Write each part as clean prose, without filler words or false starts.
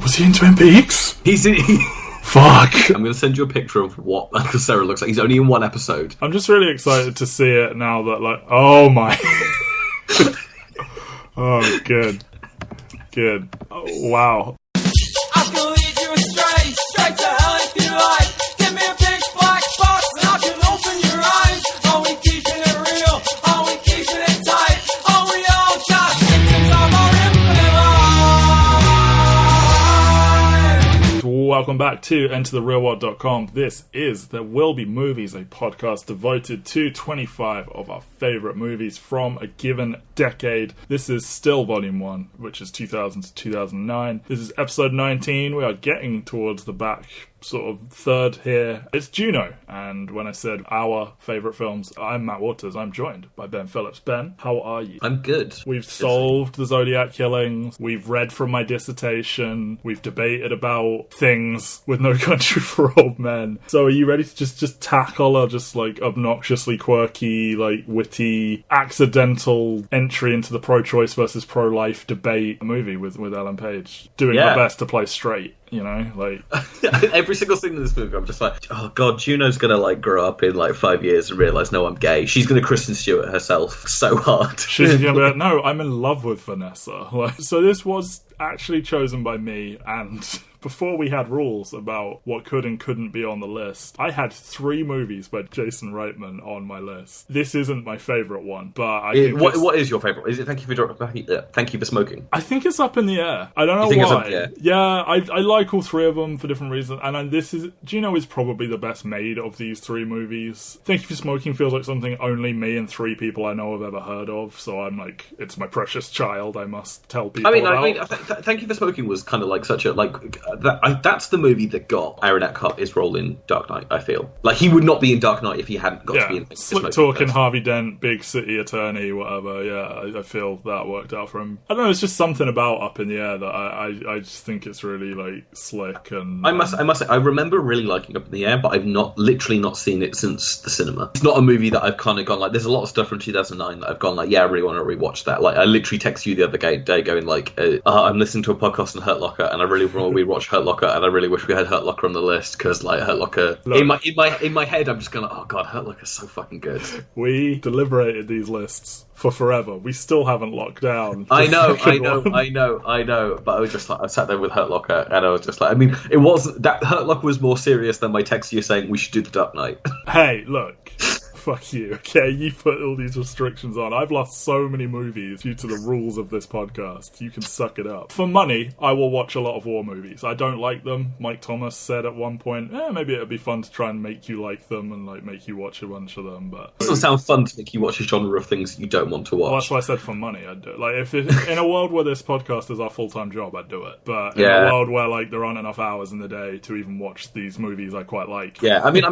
Was he in Twin Peaks? He's in... Fuck. I'm going to send you a picture of what Uncle Sarah looks like. He's only in one episode. I'm just really excited to see it now that, like, oh my... Oh, good. Good. Oh, wow. I can lead you astray, straight to hell if you like. Give me a big black box and I can open your eyes. Are we keeping it real? Are we keeping it tight? Are we all just victims of our infinite lives? Welcome back to EnterTheRealWorld.com. This is There Will Be Movies, a podcast devoted to 25 of our favourite movies from a given decade. This is still Volume 1, which is 2000 to 2009. This is episode 19. We are getting towards the back sort of third here. It's Juno, and when I said our favourite films, I'm Matt Waters. I'm joined by Ben Phillips. Ben, how are you? I'm good. We've solved the Zodiac killings. We've read from my dissertation. We've debated about things with No Country for Old Men. So are you ready to just tackle a just like obnoxiously quirky, like witty, accidental entry into the pro-choice versus pro-life debate movie with Ellen Page? Doing her best to play straight. You know, like every single scene in this movie, I'm just like, oh god, Juno's gonna like grow up in like 5 years and realise, no, I'm gay. She's gonna Kristen Stewart herself so hard. She's gonna be like, no, I'm in love with Vanessa. Like, so this was actually chosen by me, and before we had rules about what could and couldn't be on the list, I had 3 movies by Jason Reitman on my list. This isn't my favourite one, but I think what is your favourite? Is it Thank You for Smoking? I think it's up in the air. I don't know why. Yeah, I like all 3 of them for different reasons, and Juno is probably the best made of these 3 movies. Thank You for Smoking feels like something only me and 3 people I know have ever heard of, so I'm like, it's my precious child, I must tell people about. Thank You for Smoking was kind of like such a that's the movie that got Aaron Eckhart his role in Dark Knight. I feel like he would not be in Dark Knight if he hadn't got to be in. Slick talking Harvey Dent, big city attorney, whatever. Yeah, I feel that worked out for him. I don't know. It's just something about Up in the Air that I just think it's really like slick and. I must say I remember really liking Up in the Air, but I've literally not seen it since the cinema. It's not a movie that I've kind of gone like. There's a lot of stuff from 2009 that I've gone like, yeah, I really want to rewatch that. Like I literally texted you the other day going like, I'm listening to a podcast on Hurt Locker and I really want to rewatch Hurt Locker and I really wish we had Hurt Locker on the list because like Hurt Locker in my head I'm just going oh god, Hurt Locker's so fucking good. We deliberated these lists for forever. We still haven't locked down. I know. But I was just like, I sat there with Hurt Locker and I was just like, I mean, it wasn't that Hurt Locker was more serious than my text to you saying we should do The Dark Knight. Hey, look. Fuck you, okay? You put all these restrictions on. I've lost so many movies due to the rules of this podcast. You can suck it up. For money, I will watch a lot of war movies. I don't like them. Mike Thomas said at one point, maybe it'd be fun to try and make you like them and like make you watch a bunch of them, but... It doesn't sound fun to make you watch a genre of things you don't want to watch. Well, that's why I said for money, I'd do it. Like, if in a world where this podcast is our full-time job, I'd do it. But in a world where like there aren't enough hours in the day to even watch these movies I quite like. Yeah, I mean,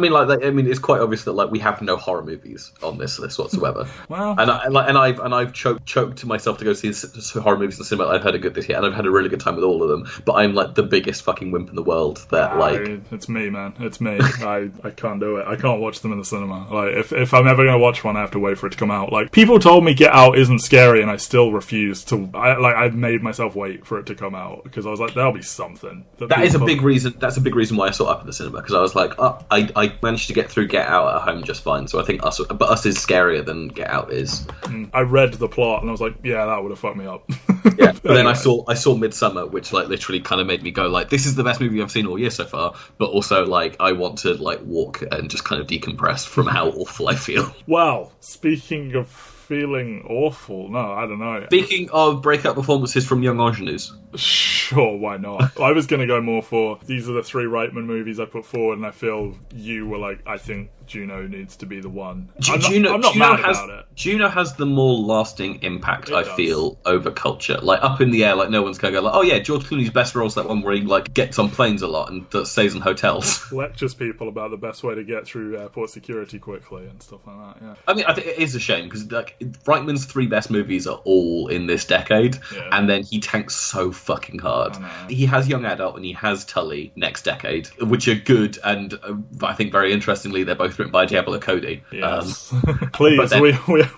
it's quite obvious that like we have no horror movies on this list whatsoever. Well, I've choked myself to go see horror movies in the cinema. I've had a good this year, and I've had a really good time with all of them. But I'm like the biggest fucking wimp in the world. It's me, man. It's me. I can't do it. I can't watch them in the cinema. Like if I'm ever gonna watch one, I have to wait for it to come out. Like people told me Get Out isn't scary, and I still refuse to. I've made myself wait for it to come out because I was like, there'll be something. That is a big reason. That's a big reason why I saw Up in the cinema because I was like, I managed to get through Get Out at home just fine. So I think Us is scarier than Get Out is. I read the plot and I was like, yeah, that would have fucked me up. Yeah, but then I saw Midsommar, which like literally kind of made me go like, this is the best movie I've seen all year so far. But also like, I want to like walk and just kind of decompress from how awful I feel. Well, speaking of feeling awful, no, I don't know. Speaking of breakout performances from young ingenues. Sure, why not? I was going to go more for these are the 3 Reitman movies I put forward, and I feel you were like, I think Juno needs to be the one. I'm not mad about it. Juno has the more lasting impact, I feel, over culture. Like, Up in the Air, like, no one's going to go like, oh yeah, George Clooney's best role's that one where he, like, gets on planes a lot and stays in hotels. Lectures people about the best way to get through airport security quickly and stuff like that, yeah. I mean, I think it is a shame, because, like, Reitman's 3 best movies are all in this decade, and then he tanks so fucking hard. He has Young Adult and he has Tully next decade, which are good, and I think very interestingly, they're both both written by Diablo Cody. Yes. Please, then,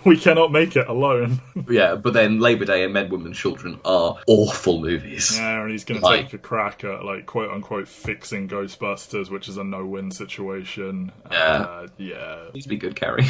we cannot make it alone. Yeah, but then Labour Day and Men, Women, Children are awful movies. Yeah, and he's going to take a crack at, like, quote-unquote fixing Ghostbusters, which is a no-win situation. Yeah. Needs to be good, Carrie.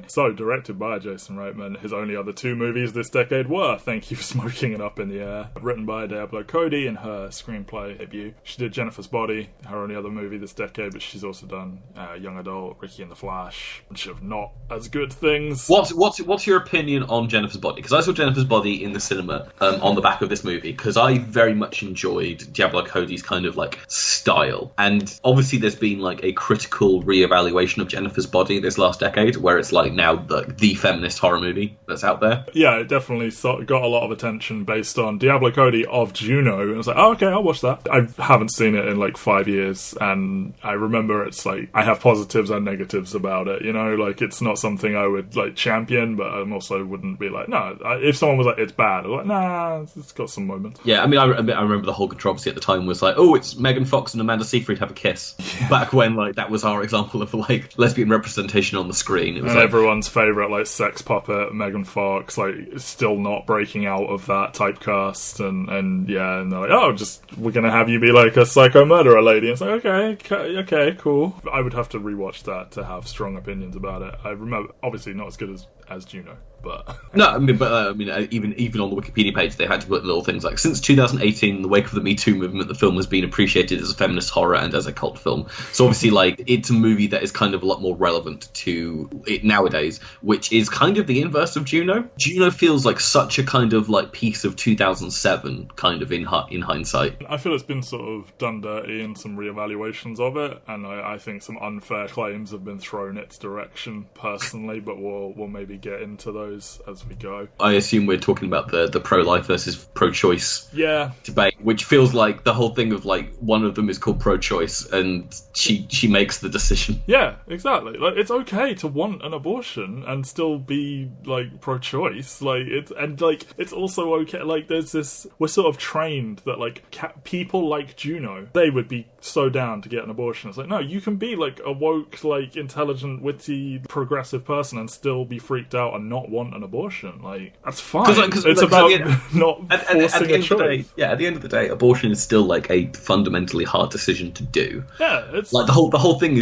So, directed by Jason Reitman, his only other two movies this decade were Thank You for Smoking It Up in the Air, written by Diablo Cody in her screenplay debut. She did Jennifer's Body, her only other movie this decade, but she's also done Young Adult, Ricky and the Flash, which of not as good things. What's your opinion on Jennifer's Body? Because I saw Jennifer's Body in the cinema on the back of this movie, because I very much enjoyed Diablo Cody's kind of like style. And obviously there's been like a critical reevaluation of Jennifer's Body this last decade, where it's like now the feminist horror movie that's out there. Yeah, it definitely got a lot of attention based on Diablo Cody of Juno. And I was like, oh, okay, I'll watch that. I haven't seen it in like 5 years, and I remember it's like, I have positives and negatives about it, you know? Like, it's not something I would like champion, but I also wouldn't be like, no. If someone was like, it's bad, I'm like, nah, it's got some moments. Yeah, I mean, I remember the whole controversy at the time was like, oh, it's Megan Fox and Amanda Seyfried have a kiss. Yeah. Back when like that was our example of like lesbian representation on the screen. It was and like, everyone's favourite like sex puppet, Megan Fox, like still not breaking out of that typecast, and they're like, oh, we're gonna have you be like a psycho murderer lady. And it's like, okay, cool. I would have to rewatch that to have strong opinions about it. I remember, obviously not as good as Juno. But no, I mean, even on the Wikipedia page, they had to put little things like, since 2018, in the wake of the Me Too movement, the film has been appreciated as a feminist horror and as a cult film. So obviously, like, it's a movie that is kind of a lot more relevant to it nowadays, which is kind of the inverse of Juno. Juno feels like such a kind of like piece of 2007, kind of in hindsight. I feel it's been sort of done dirty in some reevaluations of it, and I think some unfair claims have been thrown its direction personally, but we'll maybe get into those as we go. I assume we're talking about the pro-life versus pro-choice debate, which feels like the whole thing of like one of them is called pro-choice and she makes the decision. Yeah, exactly. Like, it's okay to want an abortion and still be like pro-choice. Like, it's also okay. Like, there's this, we're sort of trained that like people like Juno, they would be so down to get an abortion. It's like, no, you can be like a woke, like intelligent, witty, progressive person and still be freaked out and not want an abortion. Like, that's fine. It's about not forcing a choice. At the end of the day, abortion is still like a fundamentally hard decision to do. Yeah, it's like the whole thing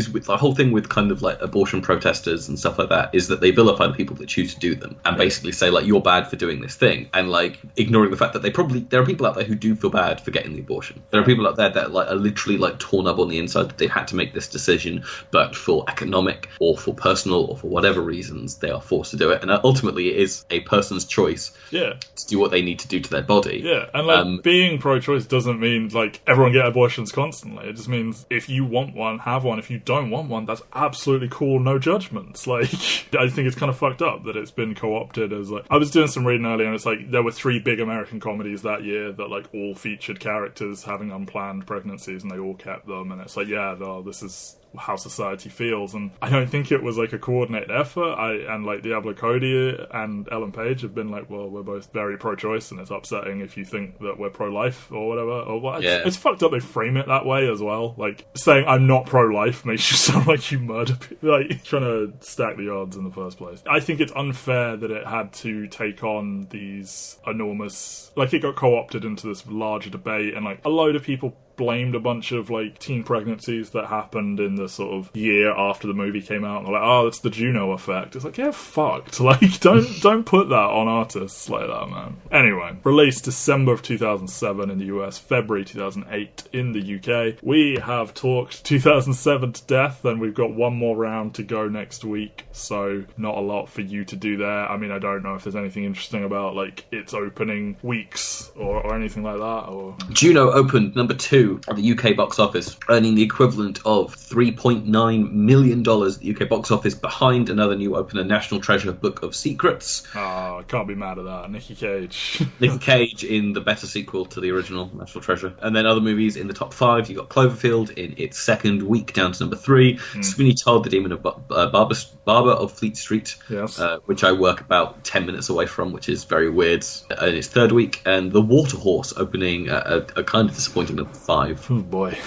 with kind of like abortion protesters and stuff like that is that they vilify the people that choose to do them and basically say like, you're bad for doing this thing, and like ignoring the fact that there are people out there who do feel bad for getting the abortion. There are people out there that like are literally like torn up on the inside that they've had to make this decision, but for economic or for personal or for whatever reasons they are forced to do it, and ultimately it is a person's choice to do what they need to do to their body. Yeah, and like being pro-choice doesn't mean like everyone get abortions constantly. It just means if you want one, have one. If you don't want one, that's absolutely cool, no judgments. Like, I think it's kind of fucked up that it's been co-opted as like, I was doing some reading earlier and it's like there were 3 big American comedies that year that like all featured characters having unplanned pregnancies and they all kept them, and it's like, this is how society feels. And I don't think it was like a coordinated effort. And like Diablo Cody and Ellen Page have been like, well, we're both very pro-choice and it's upsetting if you think that we're pro-life or whatever. Or it's fucked up they frame it that way as well. Like, saying I'm not pro-life makes you sound like you murder people, like trying to stack the odds in the first place. I think it's unfair that it had to take on these enormous, like, it got co-opted into this larger debate, and like a load of people blamed a bunch of like teen pregnancies that happened in the sort of year after the movie came out, and they're like, oh, it's the Juno effect. It's like, yeah, fucked. Like, don't put that on artists like that, man. Anyway, released December of 2007 in the US, February 2008 in the UK. We have talked 2007 to death, and we've got one more round to go next week, so not a lot for you to do there. I mean, I don't know if there's anything interesting about like its opening weeks or anything like that. Or Juno opened number 2 at the UK box office, earning the equivalent of $3.9 million at the UK box office, behind another new opener, National Treasure Book of Secrets. I can't be mad at that. Nicky Cage. Nicky Cage in the better sequel to the original National Treasure. And then other movies in the top 5, you got Cloverfield in its second week down to number 3, Sweeney Todd, The Demon of Barber of Fleet Street, yes. Which I work about 10 minutes away from, which is very weird, in its third week, and The Water Horse opening a kind of disappointing number 5. 5. Oh boy.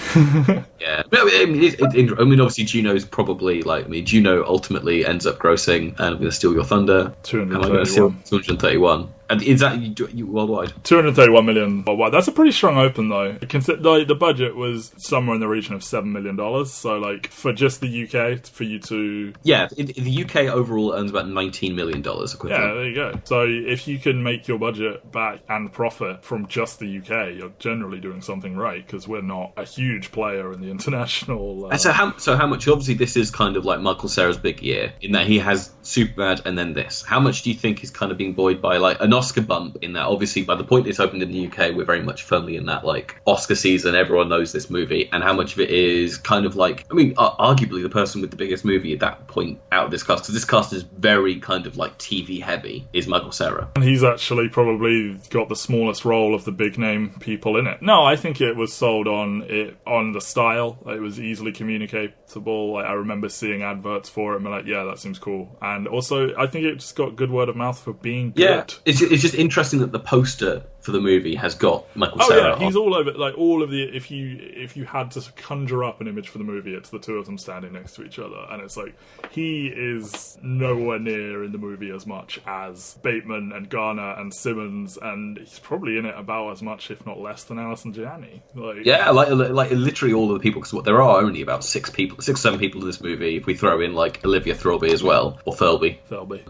Yeah, I mean, obviously Juno's probably like, I mean, Juno ultimately ends up grossing, and I'm going to steal your thunder. 231. And is that you worldwide? 231 million worldwide. That's a pretty strong open, though. The budget was somewhere in the region of $7 million. So, like, for just the UK, for you to... Yeah, the UK overall earns about $19 million equivalent. Yeah, there you go. So, if you can make your budget back and profit from just the UK, you're generally doing something right, because we're not a huge player in the international... So how much... Obviously, this is kind of like Michael Cera's big year, in that he has Superbad and then this. How much do you think is kind of being buoyed by, like, an Oscar bump in that? Obviously, by the point it's opened in the UK, we're very much firmly in that, like, Oscar season, everyone knows this movie, and how much of it is kind of like, I mean, arguably the person with the biggest movie at that point out of this cast, because this cast is very kind of like TV heavy, is Michael Cera. And he's actually probably got the smallest role of the big name people in it. No, I think it was sold on the style. It was easily communicable. Like, I remember seeing adverts for it and being like, yeah, that seems cool. And also, I think it just got good word of mouth for being good. Yeah, it's just interesting that the poster for the movie has got Michael Cera. Oh yeah, he's all over. Like, all of the, if you had to conjure up an image for the movie, it's the two of them standing next to each other, and it's like, he is nowhere near in the movie as much as Bateman and Garner and Simmons, and he's probably in it about as much, if not less, than Alison Janney. Like, yeah, like literally all of the people, because there are only about 6 or 7 people in this movie, if we throw in like Olivia Thirlby as well, or Thirlby.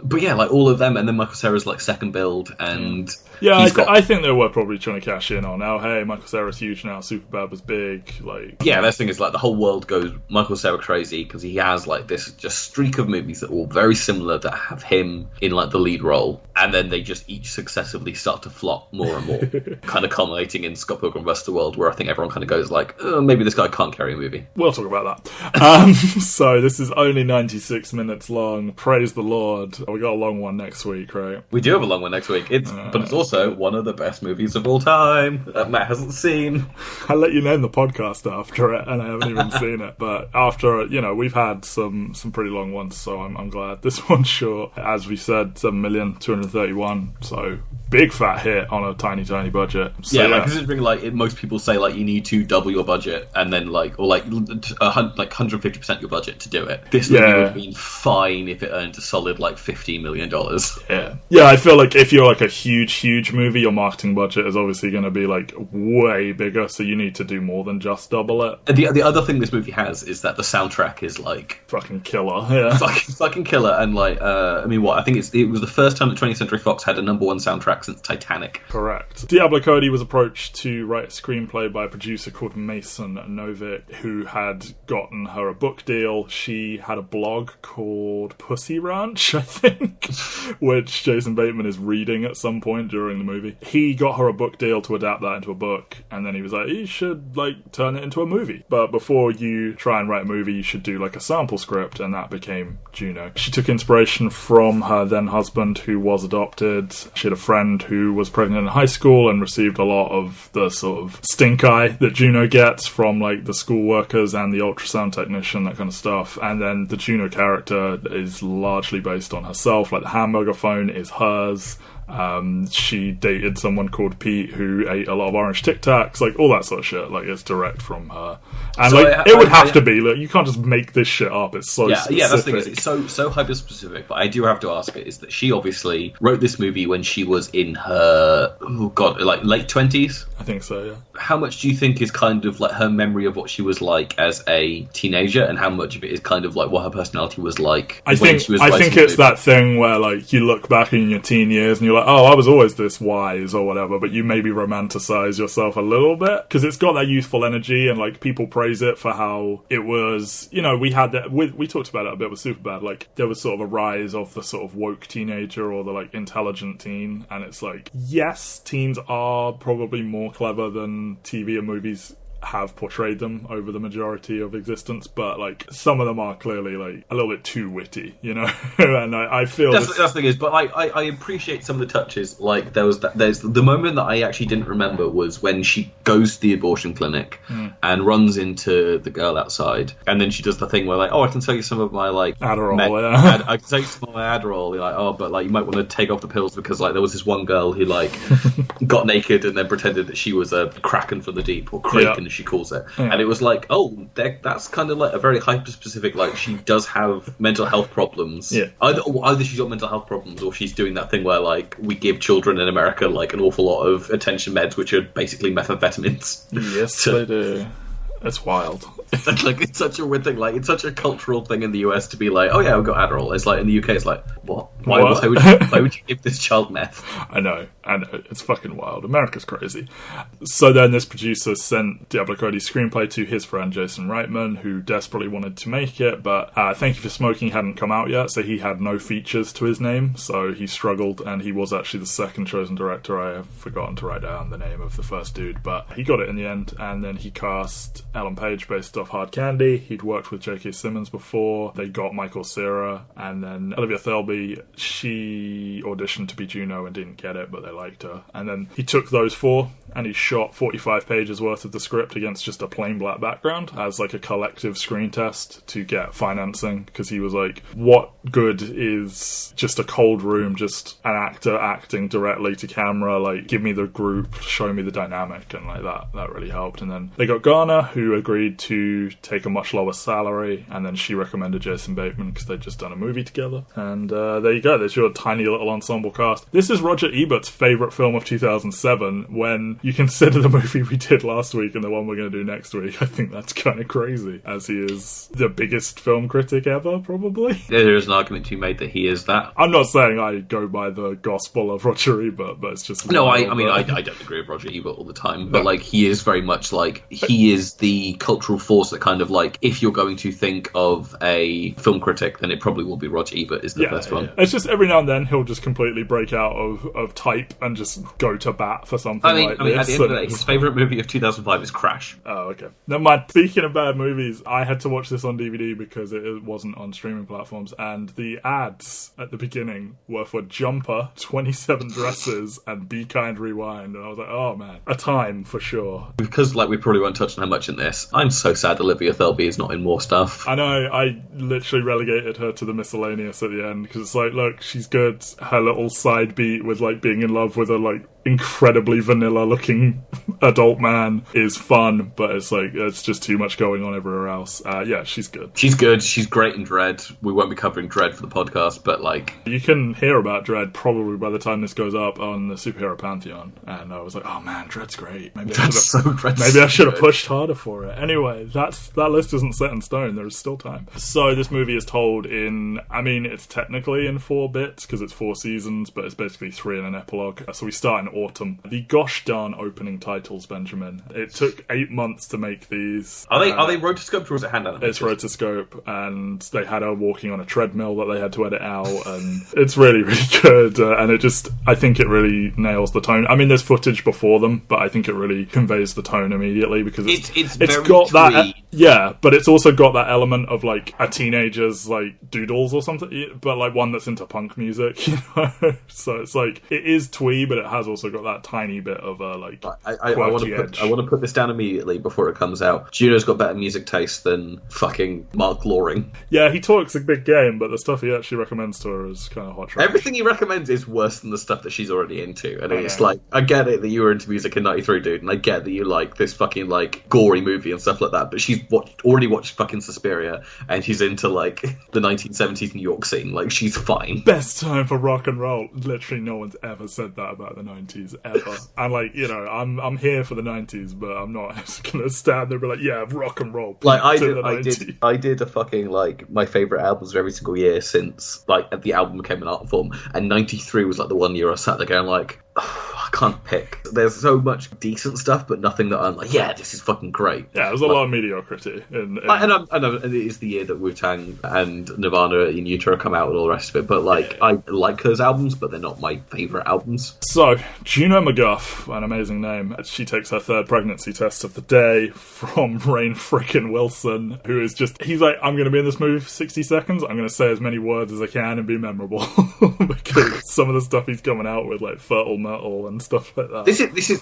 But yeah, like all of them, and then Michael Cera's like second build, and yeah, I think they were probably trying to cash in on, oh hey, Michael Cera's huge now, Superbad was big, like... Yeah, that thing is like the whole world goes Michael Cera crazy, because he has like this just streak of movies that are all very similar, that have him in like the lead role, and then they just each successively start to flop more and more, kind of culminating in Scott Pilgrim vs. the World, where I think everyone kind of goes like, oh, maybe this guy can't carry a movie. We'll talk about that. So this is only 96 minutes long. Praise the Lord. We got a long one next week, right? We do have a long one next week. But it's also one of the best movies of all time that Matt hasn't seen. I'll let you name the podcast after it, and I haven't even seen it. But after, we've had some pretty long ones, so I'm glad. This one's short. As we said, 7,231,000, so big fat hit on a tiny budget. So, yeah, considering like most people say like you need to double your budget and then like 150% your budget to do it. This movie would have been fine if it earned a solid like $15 million. Yeah, I feel like if you're like a huge movie, your marketing budget is obviously going to be like way bigger, so you need to do more than just double it. And the other thing this movie has is that the soundtrack is like fucking killer. Yeah, fucking killer. And like, I mean, I think it was the first time that 20th Century Fox had a #1 soundtrack since Titanic. Correct. Diablo Cody was approached to write a screenplay by a producer called Mason Novick, who had gotten her a book deal. She had a blog called Pussy Ranch, I think, which Jason Bateman is reading at some point during the movie. He got her a book deal to adapt that into a book, and then he was like, you should like turn it into a movie. But before you try and write a movie, you should do like a sample script, and that became Juno. She took inspiration from her then husband, who was adopted. She had a friend who was pregnant in high school and received a lot of the sort of stink eye that Juno gets from like the school workers and the ultrasound technician, that kind of stuff. And then the Juno character is largely based on herself. Like the hamburger phone is hers. She dated someone called Pete who ate a lot of orange Tic Tacs, like all that sort of shit. Like it's direct from her, and so it would have to be. Like you can't just make this shit up. It's so specific. Yeah. That's the thing. It's so hyper specific. But I do have to ask it is that she obviously wrote this movie when she was in her like late 20s. I think so. Yeah. How much do you think is kind of like her memory of what she was like as a teenager, and how much of it is kind of like what her personality was like? I think it's that thing where like you look back in your teen years and you're like, oh, I was always this wise or whatever, but you maybe romanticize yourself a little bit because it's got that youthful energy, and like people praise it for how it was. We had that. We talked about it a bit with Superbad. Like there was sort of a rise of the sort of woke teenager or the like intelligent teen, and it's like, yes, teens are probably more clever than TV and movies have portrayed them over the majority of existence, but like some of them are clearly like a little bit too witty, and I feel that's the thing is, but I appreciate some of the touches. Like there's the moment that I actually didn't remember was when she goes to the abortion clinic and runs into the girl outside, and then she does the thing where like, oh, I can tell you some of my like Adderall, I can tell you some of my Adderall. You're like, oh, but like you might want to take off the pills because like there was this one girl who like got naked and then pretended that she was a kraken from the deep or crake and as she calls it. Yeah. And it was like, oh, that's kind of like a very hyper-specific, like, she does have mental health problems. Yeah. Either she's got mental health problems, or she's doing that thing where, like, we give children in America, like, an awful lot of attention meds, which are basically methamphetamines. Yes, they do. It's wild. Like, it's such a weird thing. Like, it's such a cultural thing in the US to be like, oh yeah, we've got Adderall. It's like, in the UK, it's like, what? Why would you give this child meth? I know. It's fucking wild. America's crazy. So then this producer sent Diablo Cody's screenplay to his friend Jason Reitman, who desperately wanted to make it, but Thank You for Smoking hadn't come out yet, so he had no features to his name, so he struggled, and he was actually the second chosen director. I have forgotten to write down the name of the first dude, but he got it in the end, and then he cast Ellen Page based off Hard Candy. He'd worked with J.K. Simmons before. They got Michael Cera, and then Olivia Thirlby, she auditioned to be Juno and didn't get it, but they liked her. And then he took those four and he shot 45 pages worth of the script against just a plain black background as like a collective screen test to get financing, because he was like, what good is just a cold room, just an actor acting directly to camera? Like, give me the group, show me the dynamic, and like that really helped. And then they got Garner, who agreed to take a much lower salary, and then she recommended Jason Bateman because they'd just done a movie together. And there you go, there's your tiny little ensemble cast. This is Roger Ebert's favourite film of 2007. When you consider the movie we did last week and the one we're going to do next week, I think that's kind of crazy, as he is the biggest film critic ever, probably. There is an argument to be made that he is that. I'm not saying I go by the gospel of Roger Ebert, but it's just... No, I don't agree with Roger Ebert all the time, but like, he is very much like, he is the cultural force that kind of like, if you're going to think of a film critic, then it probably will be Roger Ebert is the first one. It's just every now and then he'll just completely break out of type and just go to bat for something like this. At the end of the day, his favourite movie of 2005 is Crash. Oh, okay. Never mind. Speaking of bad movies, I had to watch this on DVD because it wasn't on streaming platforms, and the ads at the beginning were for Jumper, 27 Dresses, and Be Kind Rewind, and I was like, oh man, a time for sure. Because like, we probably won't touch on how much in this, I'm so sad Olivia Thirlby is not in more stuff. I know, I literally relegated her to the miscellaneous at the end, because it's like, look, she's good. Her little side beat with like being in love with a like incredibly vanilla looking adult man is fun, but it's like, it's just too much going on everywhere else. Yeah, she's good. She's good. She's great in Dread. We won't be covering Dread for the podcast, but like, you can hear about Dread probably by the time this goes up on the Superhero Pantheon, and I was like, oh man, Dread's great. Maybe I should have pushed harder for it. Anyway, that list isn't set in stone. There's still time. So this movie is told in, I mean, it's technically in 4 bits because it's 4 seasons, but it's basically 3 and an epilogue. So we start in autumn. The gosh darn opening titles, Benjamin. It took 8 months to make these. Are they rotoscoped or is it hand animated? It's rotoscope, and they had her walking on a treadmill that they had to edit out, and it's really, really good. And it just, I think it really nails the tone. I mean, there's footage before them, but I think it really conveys the tone immediately because it's very got twee. That, yeah, but it's also got that element of like a teenager's like doodles or something, but like one that's into punk music, you know. So it's like, it is twee, but it has also got that tiny bit of a like I want to put this down immediately before it comes out. Juno's got better music taste than fucking Mark Loring. Yeah, he talks a big game, but the stuff he actually recommends to her is kind of hot trash. Everything he recommends is worse than the stuff that she's already into, and it's like, I get it that you were into music in '93, dude, and I get that you like this fucking like gory movie and stuff like that, but she's already watched fucking Suspiria, and she's into like the 1970s New York scene. Like, she's fine. Best time for rock and roll. Literally no one's ever said that about the 90s ever. And like, you know, I'm here for the 90s, but I'm not gonna stand there and be like, yeah, rock and roll. Like, I did a fucking like my favourite albums of every single year since like the album became an art form, and '93 was like the one year I sat there going like, I can't pick. There's so much decent stuff, but nothing that I'm like, yeah, this is fucking great. Yeah, there's a lot of mediocrity. And it is the year that Wu-Tang and Nirvana in Utero come out and all the rest of it, but like, I like those albums, but they're not my favourite albums. So, Juno McGuff, an amazing name, she takes her 3rd pregnancy test of the day from Rainn frickin' Wilson, who is just, he's like, I'm going to be in this movie for 60 seconds, I'm going to say as many words as I can and be memorable. Because some of the stuff he's coming out with, like Fertile Metal and and stuff like that.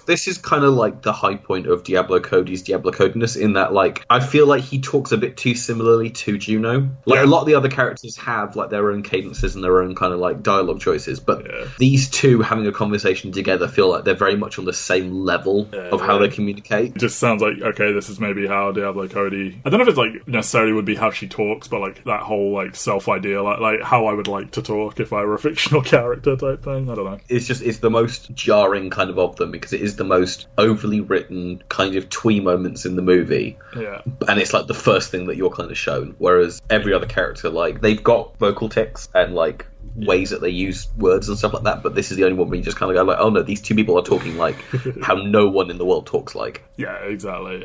This is kind of like the high point of Diablo Cody's Diablo Codiness, in that like I feel like he talks a bit too similarly to Juno. Like a lot of the other characters have like their own cadences and their own kind of like dialogue choices, but these two having a conversation together feel like they're very much on the same level of how they communicate. It just sounds like, okay, this is maybe how Diablo Cody, I don't know if it's like necessarily would be how she talks, but like that whole like self-idea, like how I would like to talk if I were a fictional character type thing. I don't know. It's the most jarring kind of them, because it is the most overly written kind of twee moments in the movie. Yeah. And it's like the first thing that you're kind of shown, whereas every other character, like, they've got vocal tics and like ways that they use words and stuff like that, but this is the only one where you just kind of go like, oh no, these two people are talking like how no one in the world talks like. Yeah, exactly,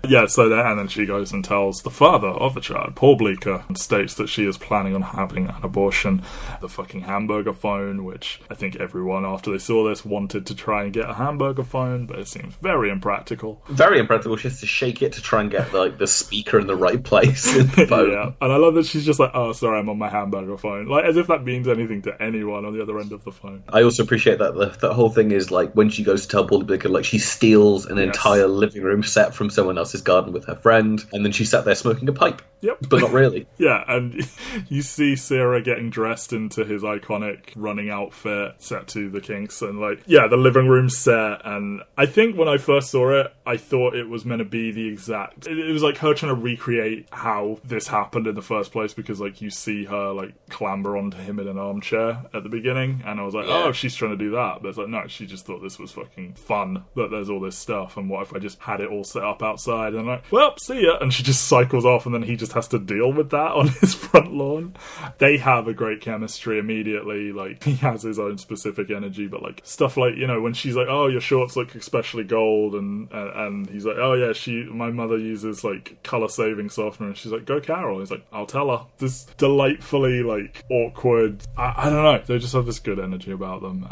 yeah. So then she goes and tells the father of the child, Paul Bleecker, and states that she is planning on having an abortion. The fucking hamburger phone, which I think everyone after they saw this wanted to try and get a hamburger phone, but it seems very impractical. Very impractical. She has to shake it to try and get like the speaker in the right place in the phone. Yeah, and I love that she's just like, oh, sorry, I'm on my hamburger phone. Like, as if that means anything to anyone on the other end of the phone. I also appreciate that the whole thing is like when she goes to tell Paul Bleecker, like she steals an entire living room set from someone else's garden with her friend, and then she sat there smoking a pipe. Yep. But not really. Yeah, and you see Sarah getting dressed into his iconic running outfit set to the Kinks, and like, yeah, the living room set, and I think when I first saw it, I thought it was meant to be the exact... It was like her trying to recreate how this happened in the first place, because like you see her like clamber onto him in an armchair at the beginning, and I was like, oh, she's trying to do that. But it's like, no, she just thought this was fucking fun, that there's all this stuff, and what if I just had it all set up outside? And I'm like, well, see ya, and she just cycles off, and then he just has to deal with that on his front lawn. They have a great chemistry immediately. Like, he has his own specific energy, but like stuff like, you know, when she's like, oh, your shorts look especially gold, and he's like, oh yeah, my mother uses like color saving softener, and she's like, go Carol. He's like, I'll tell her. This delightfully like awkward, I don't know, they just have this good energy about them.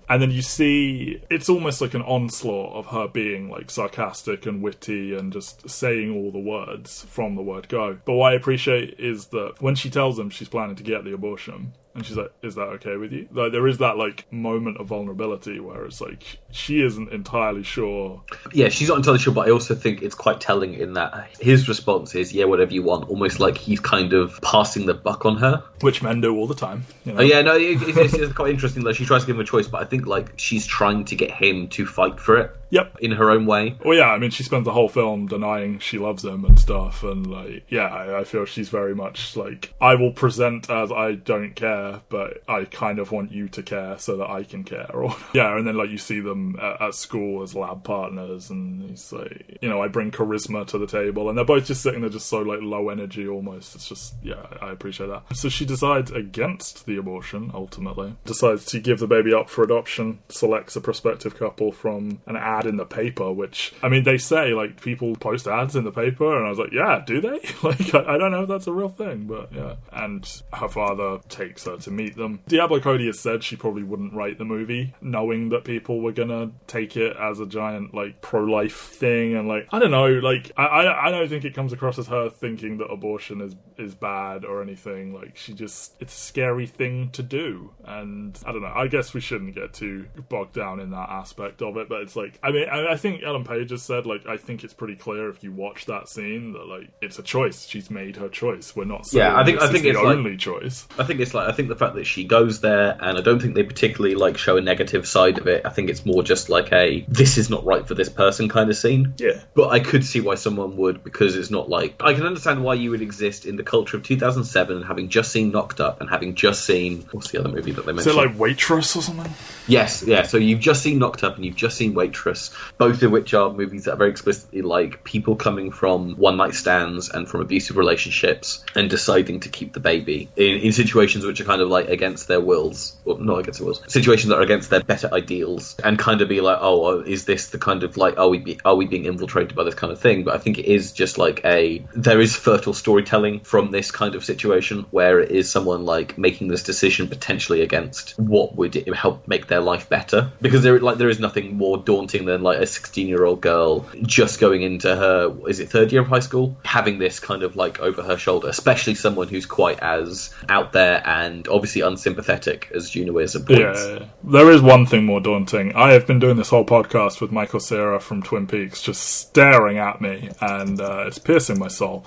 And then you see it's almost like an onslaught of her being like sarcastic and witty and just saying all the words from the word go. But what I appreciate is that when she tells him she's planning to get the abortion, and she's like, is that okay with you? Like, there is that, like, moment of vulnerability where it's like, she isn't entirely sure. Yeah, she's not entirely sure, but I also think it's quite telling in that his response is, yeah, whatever you want, almost like he's kind of passing the buck on her. Which men do all the time. You know? Oh, yeah, no, it's quite interesting. Like, she tries to give him a choice, but I think, like, she's trying to get him to fight for it. Yep. In her own way. Well, yeah, I mean, she spends the whole film denying she loves him and stuff, and, like, yeah, I feel she's very much, like, I will present as I don't care, but I kind of want you to care so that I can care. Or yeah, and then, like, you see them at school as lab partners, and he's like, you know, I bring charisma to the table, and they're both just sitting there just so, like, low energy almost. It's just, yeah, I appreciate that. So she decides against the abortion, ultimately. Decides to give the baby up for adoption, selects a prospective couple from an ad in the paper, which, I mean, they say, like, people post ads in the paper, and I was like, yeah, do they? Like, I don't know if that's a real thing, but yeah. And her father takes her to meet them. Diablo Cody has said she probably wouldn't write the movie knowing that people were gonna take it as a giant, like, pro-life thing, and, like, I don't know, like, I don't think it comes across as her thinking that abortion is bad or anything. Like, she just, it's a scary thing to do, and I don't know, I guess we shouldn't get too bogged down in that aspect of it, but it's like, I mean, I think Ellen Page has said, like, I think it's pretty clear if you watch that scene that, like, it's a choice. She's made her choice. We're not saying I think it's the only like, choice. I think the fact that she goes there, and I don't think they particularly, like, show a negative side of it. I think it's more just like this is not right for this person kind of scene. Yeah. But I could see why someone would, because it's not like, I can understand why you would exist in the culture of 2007 and having just seen Knocked Up and having just seen, what's the other movie that they mentioned? Is it like Waitress or something? Yes, yeah. So you've just seen Knocked Up and you've just seen Waitress, both of which are movies that are very explicitly like people coming from one-night stands and from abusive relationships and deciding to keep the baby in situations which are kind of like against their wills, or not against their wills, situations that are against their better ideals, and kind of be like, oh, is this the kind of like, are we being infiltrated by this kind of thing? But I think it is just like there is fertile storytelling from this kind of situation where it is someone like making this decision potentially against what would help make their life better, because there is nothing more daunting than like a 16-year-old girl just going into her, is it third year of high school, having this kind of like over her shoulder, especially someone who's quite as out there and obviously unsympathetic as Juno is at points. Yeah. There is one thing more daunting. I have been doing this whole podcast with Michael Cera from Twin Peaks just staring at me, and it's piercing my soul.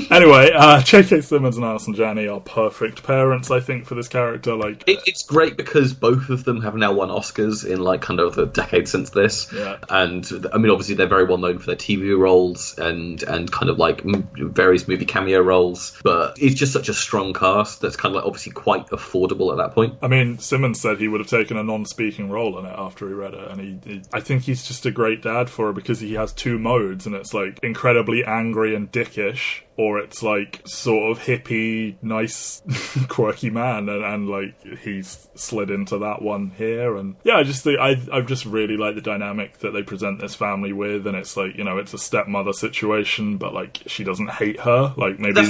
Anyway, J.K. Simmons and Alison Janney are perfect parents, I think, for this character. Like, it's great because both of them have now won Oscars in like kind of the decade since this. Yeah. And I mean, obviously they're very well known for their TV roles and kind of like various movie cameo roles, but it's just such a strong cast that's kind of like obviously quite affordable at that point. I mean, Simmons said he would have taken a non-speaking role in it after he read it, and I think he's just a great dad for her because he has two modes, and it's like incredibly angry and dickish, or it's like sort of hippie, nice, quirky man, and like he's slid into that one here. And yeah, I just think I've just really liked the dynamic that they present this family with, and it's like, you know, it's a stepmother situation, but like she doesn't hate her. Like maybe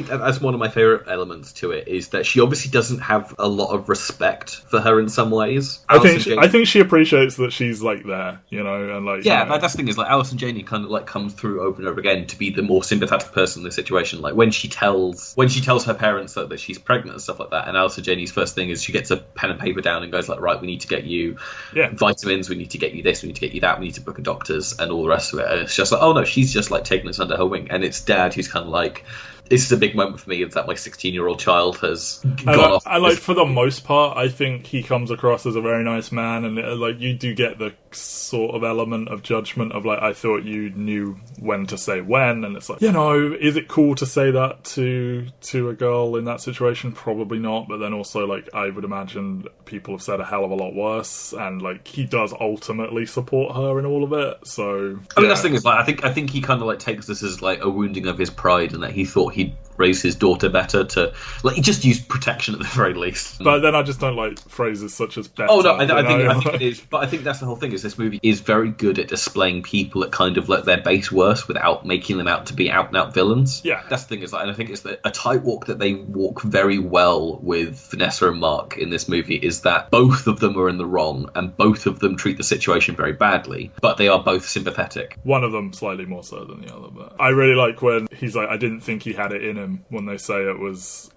that's one of my favorite elements to it, is that she obviously doesn't have a lot of respect for her in some ways. I think she appreciates that she's like there, you know, and like that's the thing is like Alison Janney kind of like comes through over and over again to be the more sympathetic person in this situation. Like when she tells her parents that she's pregnant and stuff like that, and Alison Janney's first thing is she gets a pen and paper down and goes like, right, we need to get you vitamins, we need to get you this, we need to get you that, we need to book a doctor's and all the rest of it. And it's just like, oh no, she's just like taking this under her wing, and it's Dad who's kind of like, this is a big moment for me, is that my 16-year-old child has gone off. And like for the most part, I think he comes across as a very nice man, and like you do get the sort of element of judgment of like, I thought you knew when to say when, and it's like, you know, is it cool to say that to a girl in that situation? Probably not, but then also like I would imagine people have said a hell of a lot worse, and like he does ultimately support her in all of it. So I mean, that's the thing is like I think he kind of like takes this as like a wounding of his pride, and that he thought he'd raise his daughter better, to like he just used protection at the very least. But then I just don't like phrases such as better. Oh no, I think it is. But I think that's the whole thing, is this movie is very good at displaying people at kind of like their base worst without making them out to be out and out villains. Yeah, that's the thing is like, and I think it's a tightrope that they walk very well with Vanessa and Mark in this movie, is that both of them are in the wrong and both of them treat the situation very badly, but they are both sympathetic. One of them slightly more so than the other, but I really like when he's like, I didn't think he had it in him, when they say it was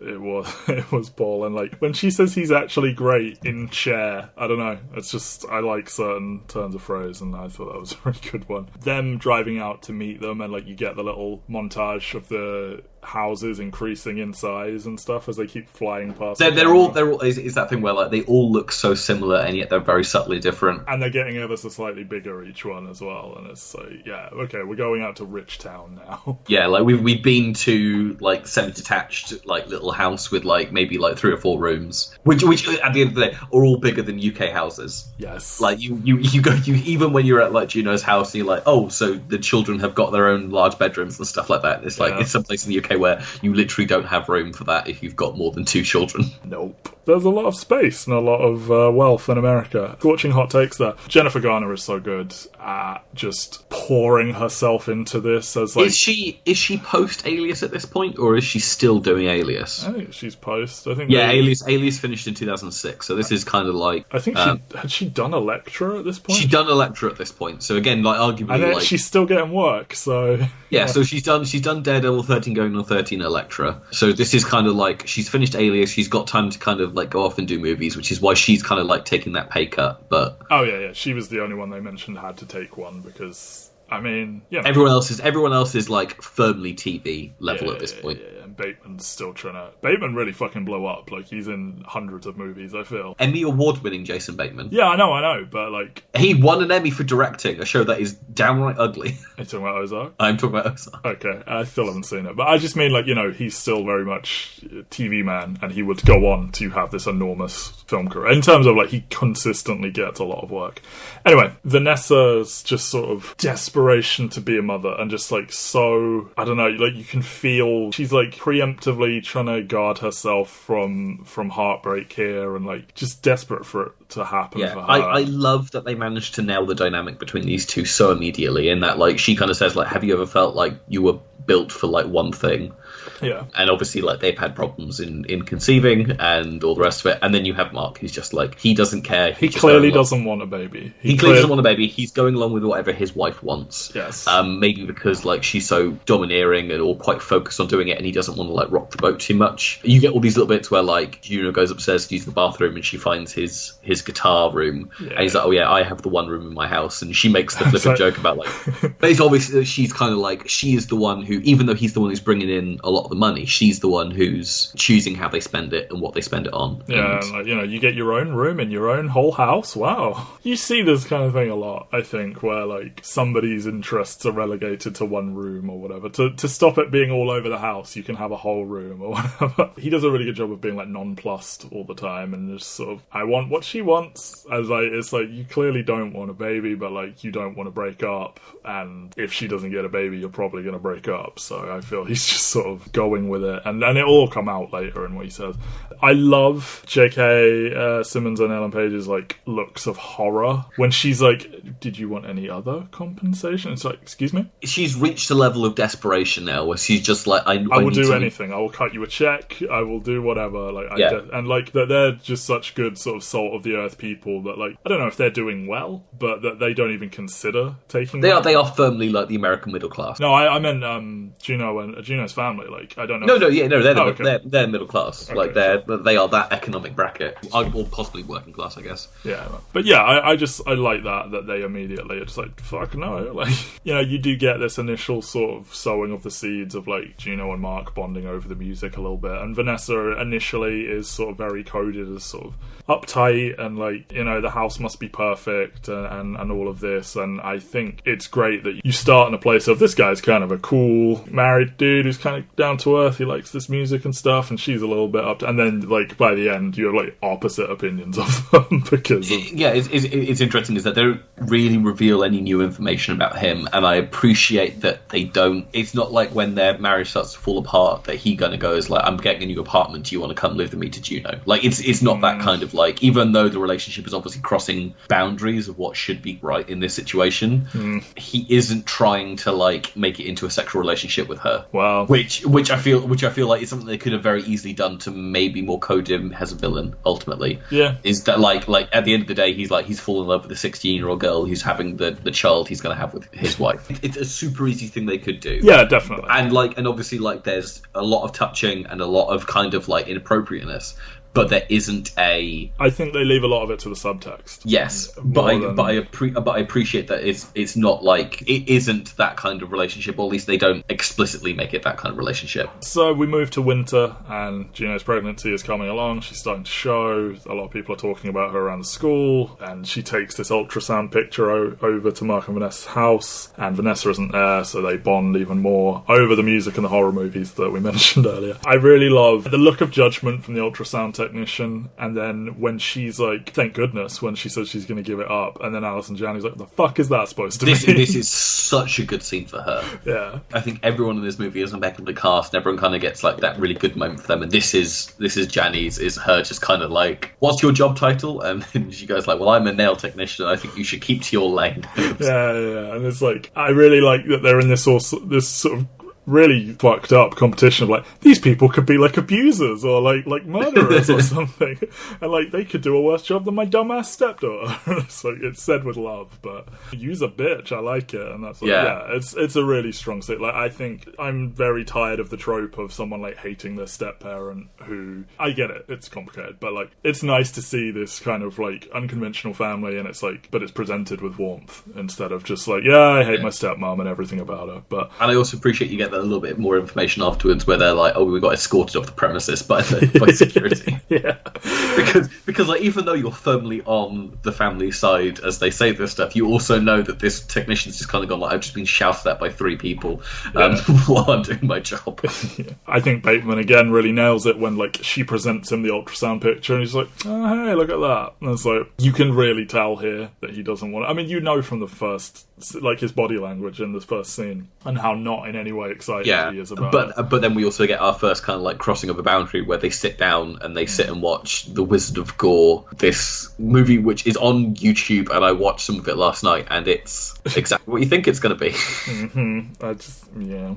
Paul, and like when she says he's actually great in Cher, I don't know, it's just, I like certain turns of phrase, and I thought that was a really good one. Them driving out to meet them, and like you get the little montage of the houses increasing in size and stuff as they keep flying past. They're all is that thing where like they all look so similar and yet they're very subtly different, and they're getting ever so slightly bigger each one as well, and it's like, yeah, okay, we're going out to Rich Town now. Yeah, like we've been to like semi-detached like little house with like maybe like 3 or 4 rooms, which at the end of the day are all bigger than UK houses. Yes, like you even when you're at like Juno's house and you're like, oh, so the children have got their own large bedrooms and stuff like that. It's like it's someplace in the UK where you literally don't have room for that if you've got more than 2 children. Nope. There's a lot of space and a lot of wealth in America. Watching hot takes there. Jennifer Garner is so good at just pouring herself into this as like... Is she post Alias at this point, or is she still doing Alias? I think she's post. I think Alias finished in 2006, so this is kind of like... I think had she done Elektra at this point? She'd done Elektra at this point, so again, like arguably... And then like, she's still getting work, so... Yeah, so she's done Daredevil 13 going on 13 Elektra. So this is kind of like, she's finished Alias, she's got time to kind of like go off and do movies, which is why she's kind of like taking that pay cut, but... Oh yeah, she was the only one they mentioned had to take one, because... I mean, yeah. Everyone else is like firmly TV level at this point. Yeah, and Bateman's still trying to... Bateman really fucking blew up. Like, he's in hundreds of movies, I feel. Emmy award-winning Jason Bateman. Yeah, I know, but like... He won an Emmy for directing a show that is downright ugly. Are you talking about Ozark? I'm talking about Ozark. Okay, I still haven't seen it. But I just mean, like, you know, he's still very much a TV man, and he would go on to have this enormous film career. In terms of, like, he consistently gets a lot of work. Anyway, Vanessa's just sort of desperation to be a mother, and just like, so I don't know, like you can feel she's like preemptively trying to guard herself from heartbreak here, and like just desperate for it to happen for her. I love that they managed to nail the dynamic between these two so immediately, in that like she kind of says like, have you ever felt like you were built for like one thing. Yeah. And obviously, like, they've had problems in conceiving and all the rest of it. And then you have Mark, who's just like, he doesn't care. He clearly doesn't want a baby. He clearly doesn't want a baby. He's going along with whatever his wife wants. Yes. Maybe because, like, she's so domineering and all quite focused on doing it, and he doesn't want to, like, rock the boat too much. You get all these little bits where, like, Juno goes upstairs to use the bathroom and she finds his guitar room. Yeah. And he's like, oh, yeah, I have the one room in my house. And she makes the flippant joke about, like, but it's obviously, she's kind of like, she is the one who, even though he's the one who's bringing in a lot of the money, she's the one who's choosing how they spend it and what they spend it on. Yeah, and like, you know, you get your own room in your own whole house. Wow. You see this kind of thing a lot, I think, where like somebody's interests are relegated to one room or whatever. To stop it being all over the house, you can have a whole room or whatever. He does a really good job of being like nonplussed all the time and just sort of, I want what she wants. As like, it's like, you clearly don't want a baby, but like, you don't want to break up. And if she doesn't get a baby, you're probably going to break up. So I feel he's just sort of going with it. And it will come out later in what he says. I love J.K. Simmons and Ellen Page's like looks of horror when she's like, "Did you want any other compensation?" It's like, "Excuse me." She's reached a level of desperation now where she's just like, "I will do anything. I will cut you a check. I will do whatever." Like, and like that, they're just such good sort of salt of the earth people that like I don't know if they're doing well, but that they don't even consider taking. They are firmly like the American middle class. No, I meant Juno and Juno's family. Like I don't know. They're middle class. Okay. Like they are that economic bracket, or possibly working class, I guess. Yeah, but yeah, I like that they immediately are just like, fuck no. Like, you know, you do get this initial sort of sowing of the seeds of like Juno and Mark bonding over the music a little bit, and Vanessa initially is sort of very coded as sort of uptight and like, you know, the house must be perfect and all of this. And I think it's great that you start in a place of this guy's kind of a cool married dude who's kind of down to earth, he likes this music and stuff, and she's a little bit up to, and then like by the end you have like opposite opinions of them because of... Yeah, it's interesting is that they don't really reveal any new information about him, and I appreciate that they don't. It's not like when their marriage starts to fall apart that he gonna goes like, I'm getting a new apartment, do you want to come live with me to Juno? Like it's not that kind of like, even though the relationship is obviously crossing boundaries of what should be right in this situation, he isn't trying to like make it into a sexual relationship with her. Wow. Which I feel like is something they could have very easily done to maybe more code him as a villain ultimately. Yeah. Is that like at the end of the day he's fallen in love with a 16-year-old girl who's having the child he's going to have with his wife. It's a super easy thing they could do. Yeah, definitely. And obviously like there's a lot of touching and a lot of kind of like inappropriateness, but there isn't a... I think they leave a lot of it to the subtext. Yes, but I appreciate that it's not like... It isn't that kind of relationship, or at least they don't explicitly make it that kind of relationship. So we move to winter, and Juno's pregnancy is coming along. She's starting to show. A lot of people are talking about her around the school, and she takes this ultrasound picture over to Mark and Vanessa's house, and Vanessa isn't there, so they bond even more over the music and the horror movies that we mentioned earlier. I really love the look of judgment from the ultrasound technician, and then when she's like, thank goodness, when she says she's going to give it up, and then Alison Janney's like, the fuck is that supposed to be? This is such a good scene for her. Yeah. I think everyone in this movie is impeccably cast, and everyone kind of gets like that really good moment for them, and this is Janney's, is her just kind of like, what's your job title? And then she goes like, well, I'm a nail technician, I think you should keep to your lane. yeah, and it's like, I really like that they're in this sort of really fucked up competition of like, these people could be like abusers or like murderers or something, and like they could do a worse job than my dumbass stepdaughter. It's like, it's said with love, but use a bitch, I like it. And that's like, it's a really strong scene. Like, I think I'm very tired of the trope of someone like hating their step parent, who, I get it, it's complicated, but like it's nice to see this kind of like unconventional family, and it's like, but it's presented with warmth instead of just like, I hate my stepmom and everything about her. But and I also appreciate you get a little bit more information afterwards where they're like, oh, we got escorted off the premises by security. Yeah, because like, even though you're firmly on the family side as they say this stuff, you also know that this technician's just kind of gone like, I've just been shouted at by 3 people while I'm doing my job. I think Bateman again really nails it when like she presents him the ultrasound picture and he's like, oh hey, look at that. And it's like, you can really tell here that he doesn't want it. I mean, you know from the first, like his body language in the first scene and how not in any way excited Yeah, he is about it. but then we also get our first kind of like crossing of a boundary where they sit down and they sit and watch The Wizard of Gore, this movie which is on YouTube, and I watched some of it last night, and it's exactly what you think it's going to be.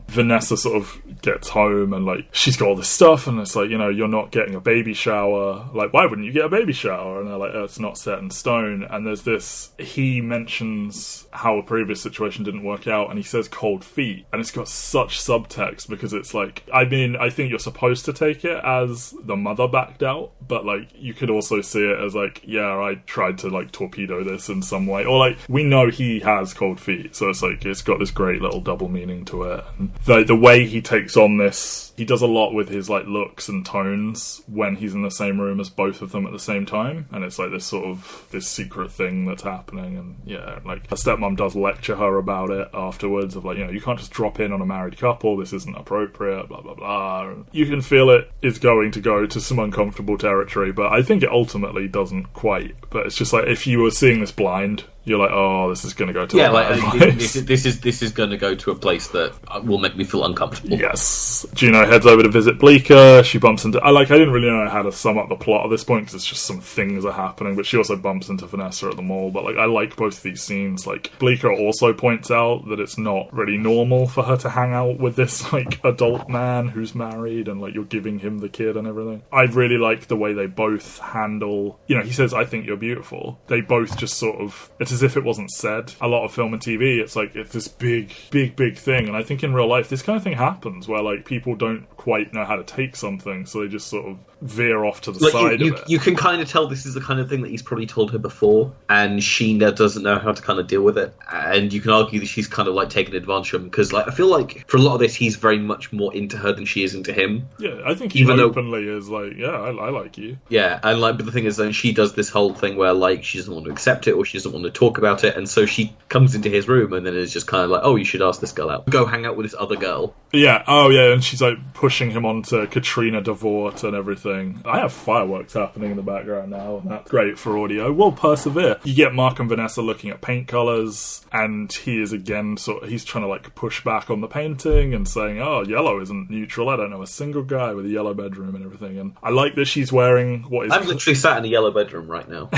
Vanessa sort of gets home and like she's got all this stuff, and it's like, you know, you're not getting a baby shower. Like, why wouldn't you get a baby shower? And they're like, oh, it's not set in stone. And there's this, he mentions how a previous situation didn't work out, and he says cold feet, and it's got such subtext because it's like, I mean, I think you're supposed to take it as the mother backed out, but like you could also see it as like, yeah, I tried to like torpedo this in some way, or like we know he has cold feet, so it's like it's got this great little double meaning to it. And the way he takes on this, he does a lot with his like looks and tones when he's in the same room as both of them at the same time, and it's like this sort of this secret thing that's happening. And yeah, like her stepmom does lecture her about it afterwards, of like, you know, you can't just drop in on a married couple, this isn't appropriate, blah blah blah. And you can feel it is going to go to some uncomfortable territory, but I think it ultimately doesn't quite. But it's just like, if you were seeing this blind, you're like, oh, this is going to go to a bad place. This is going to go to a place that will make me feel uncomfortable. Yes. Juno heads over to visit Bleecker. She bumps into... I didn't really know how to sum up the plot at this point, because it's just some things are happening, but she also bumps into Vanessa at the mall. But like, I like both of these scenes. Like, Bleecker also points out that it's not really normal for her to hang out with this like adult man who's married, and like you're giving him the kid and everything. I really like the way they both handle... You know, he says, I think you're beautiful. They both just sort of... It's as if it wasn't said. A lot of film and TV, it's like, it's this big thing, and I think in real life this kind of thing happens where like people don't quite know how to take something, so they just sort of veer off to the side of it. You can kind of tell this is the kind of thing that he's probably told her before, and she doesn't know how to kind of deal with it, and you can argue that she's kind of like taking advantage of him, because like I feel like for a lot of this he's very much more into her than she is into him. Yeah, I think he openly is like, yeah, I like you. Yeah, and like, but the thing is then she does this whole thing where like she doesn't want to accept it, or she doesn't want to talk about it, and so she comes into his room and then is just kind of like, oh, you should ask this girl out. Go hang out with this other girl. Yeah, oh yeah, and she's like pushing him onto Katrina DeVort and everything. I have fireworks happening in the background now, and that's great for audio. We'll persevere. You get Mark and Vanessa looking at paint colours, and he is again he's trying to like push back on the painting and saying, oh, yellow isn't neutral. I don't know a single guy with a yellow bedroom and everything. And I like that she's wearing what is... I'm literally sat in a yellow bedroom right now.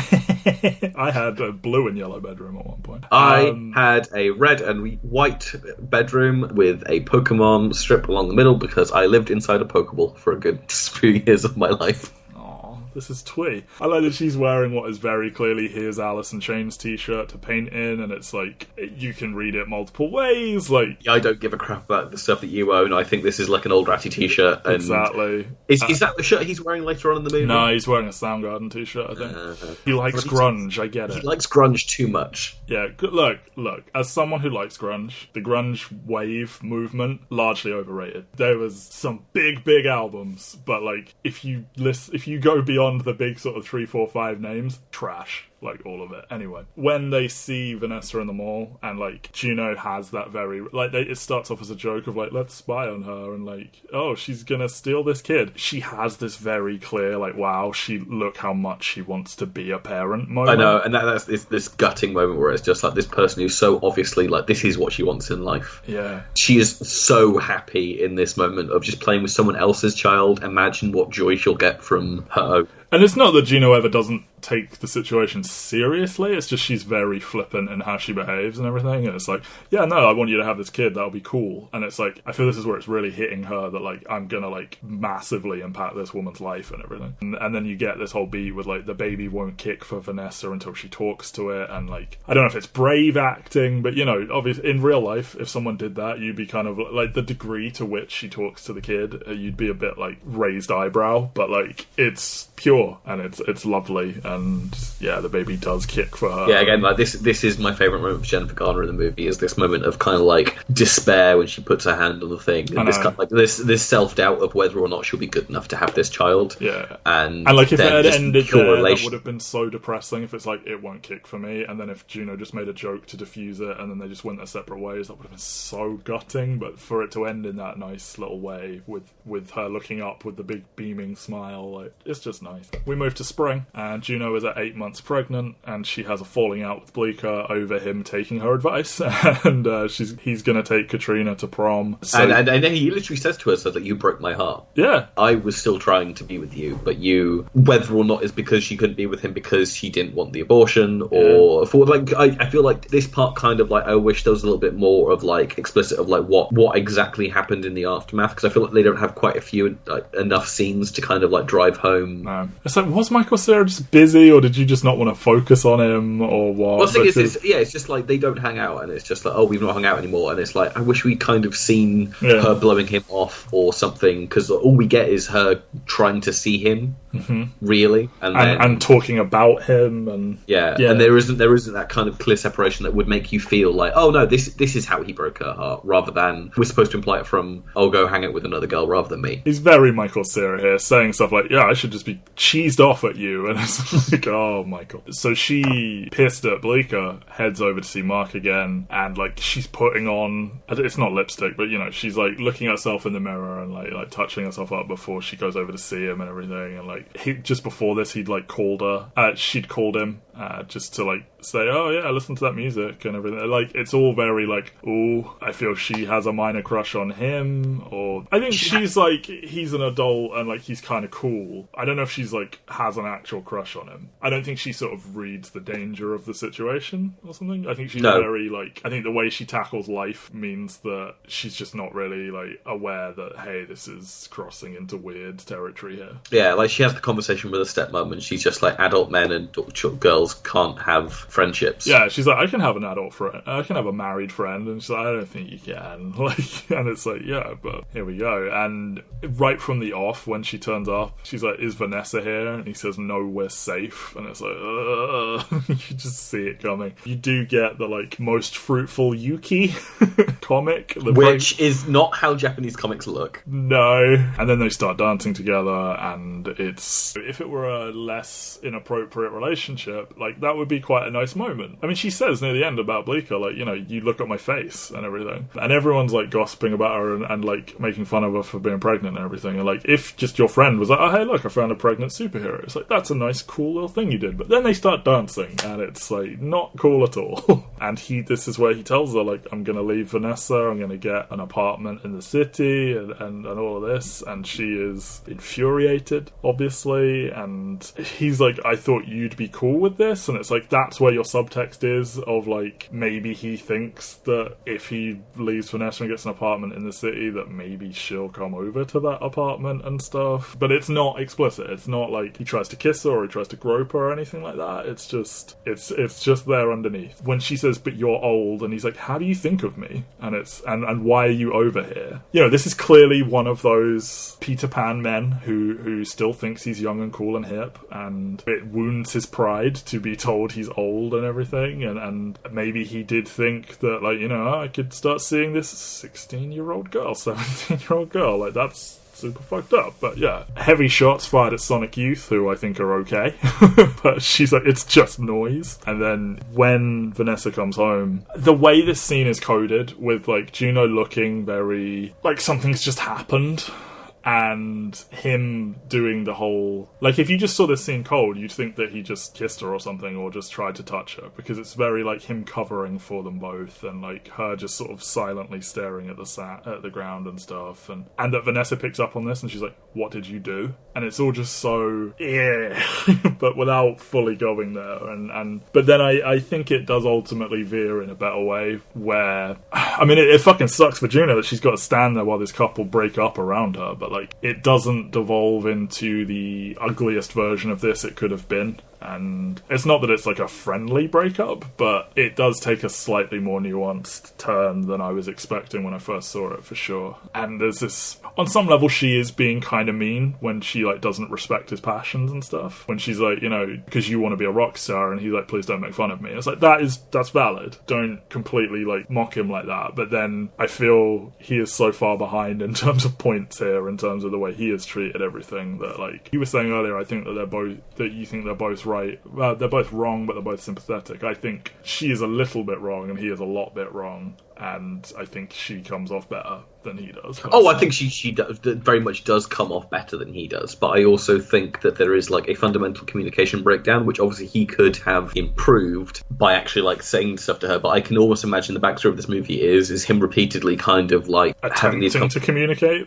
I had a blue and yellow bedroom at one point. I had a red and white bedroom with a Pokemon strip along the middle because I lived inside a Pokeball for a good few years of my life. This is twee. I like that she's wearing what is very clearly his Alice in Chains t-shirt to paint in, and it's like, you can read it multiple ways. Like, I don't give a crap about the stuff that you own. I think this is like an old ratty t-shirt. And exactly. Is that the shirt he's wearing later on in the movie? No, he's wearing a Soundgarden t-shirt, I think. He likes grunge, I get it. He likes grunge too much. Yeah, look, as someone who likes grunge, the grunge wave movement, largely overrated. There was some big albums, but like, if you go beyond the big sort of 3, 4, 5 names, trash. Like, all of it. Anyway, when they see Vanessa in the mall, and like Juno has that very like, it starts off as a joke of like, let's spy on her, and like, oh, she's gonna steal this kid. She has this very clear like, wow, look how much she wants to be a parent moment. I know, and that's this gutting moment where it's just like this person who's so obviously like, this is what she wants in life. Yeah, she is so happy in this moment of just playing with someone else's child. Imagine what joy she'll get from her own. And it's not that Juno ever doesn't take the situation seriously, it's just she's very flippant in how she behaves and everything, and it's like, yeah, no, I want you to have this kid, that'll be cool. And it's like, I feel this is where it's really hitting her that like, I'm gonna like massively impact this woman's life and everything. And then you get this whole beat with like, the baby won't kick for Vanessa until she talks to it, and like, I don't know if it's brave acting, but you know, obviously in real life, if someone did that, you'd be kind of like, the degree to which she talks to the kid, you'd be a bit like raised eyebrow, but like, it's pure and it's lovely. And yeah, the baby does kick for her. Yeah, again, like this is my favourite moment for Jennifer Garner in the movie, is this moment of kind of like despair when she puts her hand on the thing, and this kind of like this self-doubt of whether or not she'll be good enough to have this child. Yeah, and like if it had ended there, that would have been so depressing. If it's like, it won't kick for me, and then if Juno just made a joke to diffuse it, and then they just went their separate ways, that would have been so gutting. But for it to end in that nice little way with her looking up with the big beaming smile, like, it's just nice. We move to spring, and Juno Juno is at 8 months pregnant, and she has a falling out with Bleecker over him taking her advice, and he's going to take Katrina to prom. So, and then he literally says to her, so that you broke my heart. Yeah. I was still trying to be with you, but you, whether or not it's because she couldn't be with him because she didn't want the abortion, or for like, I feel like this part kind of like, I wish there was a little bit more of like explicit of like what exactly happened in the aftermath, because I feel like they don't have quite a few enough scenes to kind of like drive home. It's like, was Michael Cera just busy, or did you just not want to focus on him, or what? Well, the thing is, it's just like they don't hang out, and it's just like, oh, we've not hung out anymore, and it's like, I wish we'd kind of seen her blowing him off or something, because all we get is her trying to see him, really, and talking about him, and and there isn't that kind of clear separation that would make you feel like, oh no, this is how he broke her heart, rather than we're supposed to imply it from, oh, go hang out with another girl, rather than me. He's very Michael Cera here, saying stuff like, yeah, I should just be cheesed off at you, and it's like, oh, Michael. So she, pissed at Bleecker, heads over to see Mark again, and like she's putting on, it's not lipstick, but you know, she's like looking at herself in the mirror and like touching herself up before she goes over to see him and everything, and like just before this he'd like called her, she'd called him just to like say, oh yeah, listen to that music and everything. Like, it's all very like, ooh, I feel she has a minor crush on him, or I think she's like, he's an adult and like he's kind of cool. I don't know if she's like has an actual crush on him. I don't think she sort of reads the danger of the situation or something. I think she's very like, I think the way she tackles life means that she's just not really like aware that, hey, this is crossing into weird territory here. Yeah, like she has the conversation with her stepmom and she's just like, adult men and girls can't have friendships. Yeah, she's like, I can have an adult friend, I can have a married friend, and she's like, I don't think you can. Like, and it's like, yeah, but here we go. And right from the off, when she turns up, she's like, is Vanessa here? And he says, no, we're safe. And it's like, you just see it coming. You do get the like most fruitful Yuki comic, which is not how Japanese comics look. No. And then they start dancing together, and it's, if it were a less inappropriate relationship, like that would be quite a nice moment. I mean, she says near the end about Bleecker, like, you know, you look at my face and everything, and everyone's like gossiping about her and like making fun of her for being pregnant and everything. And like, if just your friend was like, oh hey, look, I found a pregnant superhero, it's like, that's a nice cool little thing you did. But then they start dancing and it's like not cool at all. And this is where he tells her, like, I'm gonna leave Vanessa, I'm gonna get an apartment in the city and all of this, and she is infuriated, obviously, and he's like, I thought you'd be cool with this. And it's like, that's where your subtext is of like, maybe he thinks that if he leaves Vanessa and gets an apartment in the city, that maybe she'll come over to that apartment and stuff. But it's not explicit. It's not like he tries to kiss her or he tries to grope her or anything like that. It's just there underneath. When she says, but you're old, and he's like, how do you think of me? And it's and why are you over here? You know, this is clearly one of those Peter Pan men who still thinks he's young and cool and hip, and it wounds his pride to be told he's old and everything, and maybe he did think that, like, you know, I could start seeing this 16-year-old girl, 17-year-old girl, like, that's super fucked up. But yeah, heavy shots fired at Sonic Youth, who I think are okay. But she's like, it's just noise. And then when Vanessa comes home, the way this scene is coded, with like Juno looking very like something's just happened, and him doing the whole, like, if you just saw this scene cold, you'd think that he just kissed her or something, or just tried to touch her, because it's very like him covering for them both, and like her just sort of silently staring at the ground and stuff, and that Vanessa picks up on this and she's like, what did you do? And it's all just so but without fully going there, and but then I think it does ultimately veer in a better way, where, I mean, it fucking sucks for Juno that she's got to stand there while this couple break up around her, but like, it doesn't devolve into the ugliest version of this it could have been. And it's not that it's like a friendly breakup, but it does take a slightly more nuanced turn than I was expecting when I first saw it, for sure. And there's this, on some level, she is being kind of mean when she like doesn't respect his passions and stuff. When she's like, you know, because you want to be a rock star, and he's like, please don't make fun of me. It's like, that's valid. Don't completely like mock him like that. But then I feel he is so far behind in terms of points here, in terms of the way he has treated everything, that like you were saying earlier, I think that you think they're both right. Well, they're both wrong, but they're both sympathetic. I think she is a little bit wrong and he is a lot bit wrong. and I think she comes off better than he does. Oh, I think she very much does come off better than he does, but I also think that there is like a fundamental communication breakdown, which obviously he could have improved by actually like saying stuff to her. But I can almost imagine the backstory of this movie is him repeatedly kind of like attempting to communicate,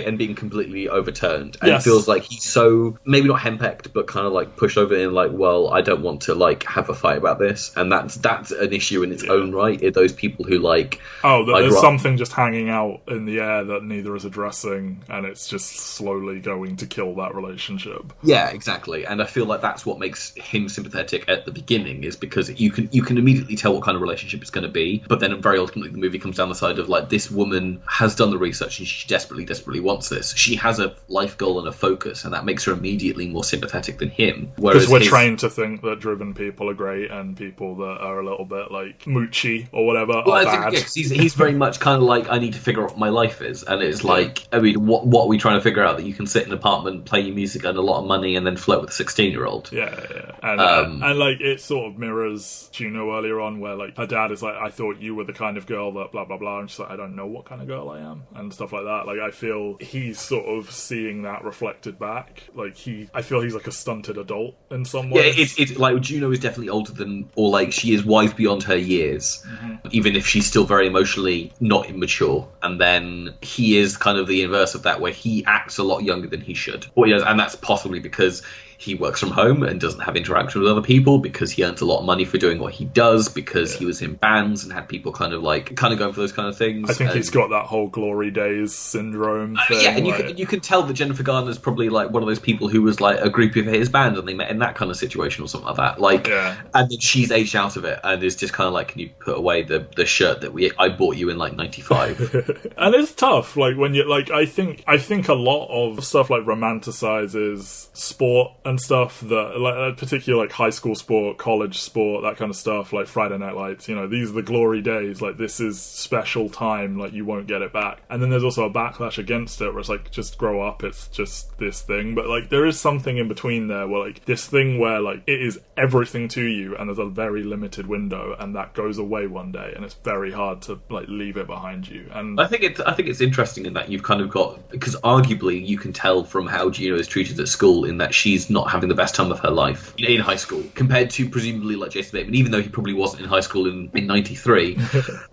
and being completely overturned. And it feels like he's so maybe not henpecked, but kind of like pushed over in like, well, I don't want to like have a fight about this, and that's an issue in its own right. Those people who like there's something just hanging out in the air that neither is addressing, and it's just slowly going to kill that relationship. Yeah, exactly. And I feel like that's what makes him sympathetic at the beginning, is because you can immediately tell what kind of relationship it's going to be, but then very ultimately the movie comes down the side of like, this woman has done the research and she desperately wants this. She has a life goal and a focus, and that makes her immediately more sympathetic than him. Because we're trained to think that driven people are great and people that are a little bit like moochy or whatever are bad. He's very much kind of like, I need to figure out what my life is, and it's like, I mean, what are we trying to figure out? That you can sit in an apartment, play your music, earn a lot of money, and then flirt with a 16-year-old. And like it sort of mirrors Juno earlier on, where like her dad is like, I thought you were the kind of girl that blah blah blah, and she's like, I don't know what kind of girl I am, and stuff like that. Like I feel he's sort of seeing that reflected back. Like I feel he's like a stunted adult in some ways. Yeah, it's like Juno is definitely older than, or like she is wise beyond her years, even if she's still very emotionally not immature. And then he is kind of the inverse of that, where he acts a lot younger than he should. And that's possibly because he works from home and doesn't have interaction with other people, because he earns a lot of money for doing what he does, because he was in bands and had people kind of going for those kind of things. I think he's got that whole glory days syndrome thing. Yeah, and you can tell that Jennifer Garner's probably like one of those people who was like a groupie of his band and they met in that kind of situation or something like that. And then she's aged out of it and is just kind of like, can you put away the shirt that I bought you in like 95? And it's tough, like when you like, I think a lot of stuff like romanticizes sport and stuff, that like particularly like high school sport, college sport, that kind of stuff, like Friday Night Lights, you know, these are the glory days, like this is special time, like you won't get it back. And then there's also a backlash against it where it's like, just grow up, it's just this thing. But like there is something in between there where like this thing where like it is everything to you and there's a very limited window, and that goes away one day and it's very hard to like leave it behind you. And I think it's interesting in that you've kind of got, because arguably you can tell from how Juno is treated at school, in that she's not having the best time of her life in high school, compared to presumably like Jason Bateman, even though he probably wasn't in high school in 93,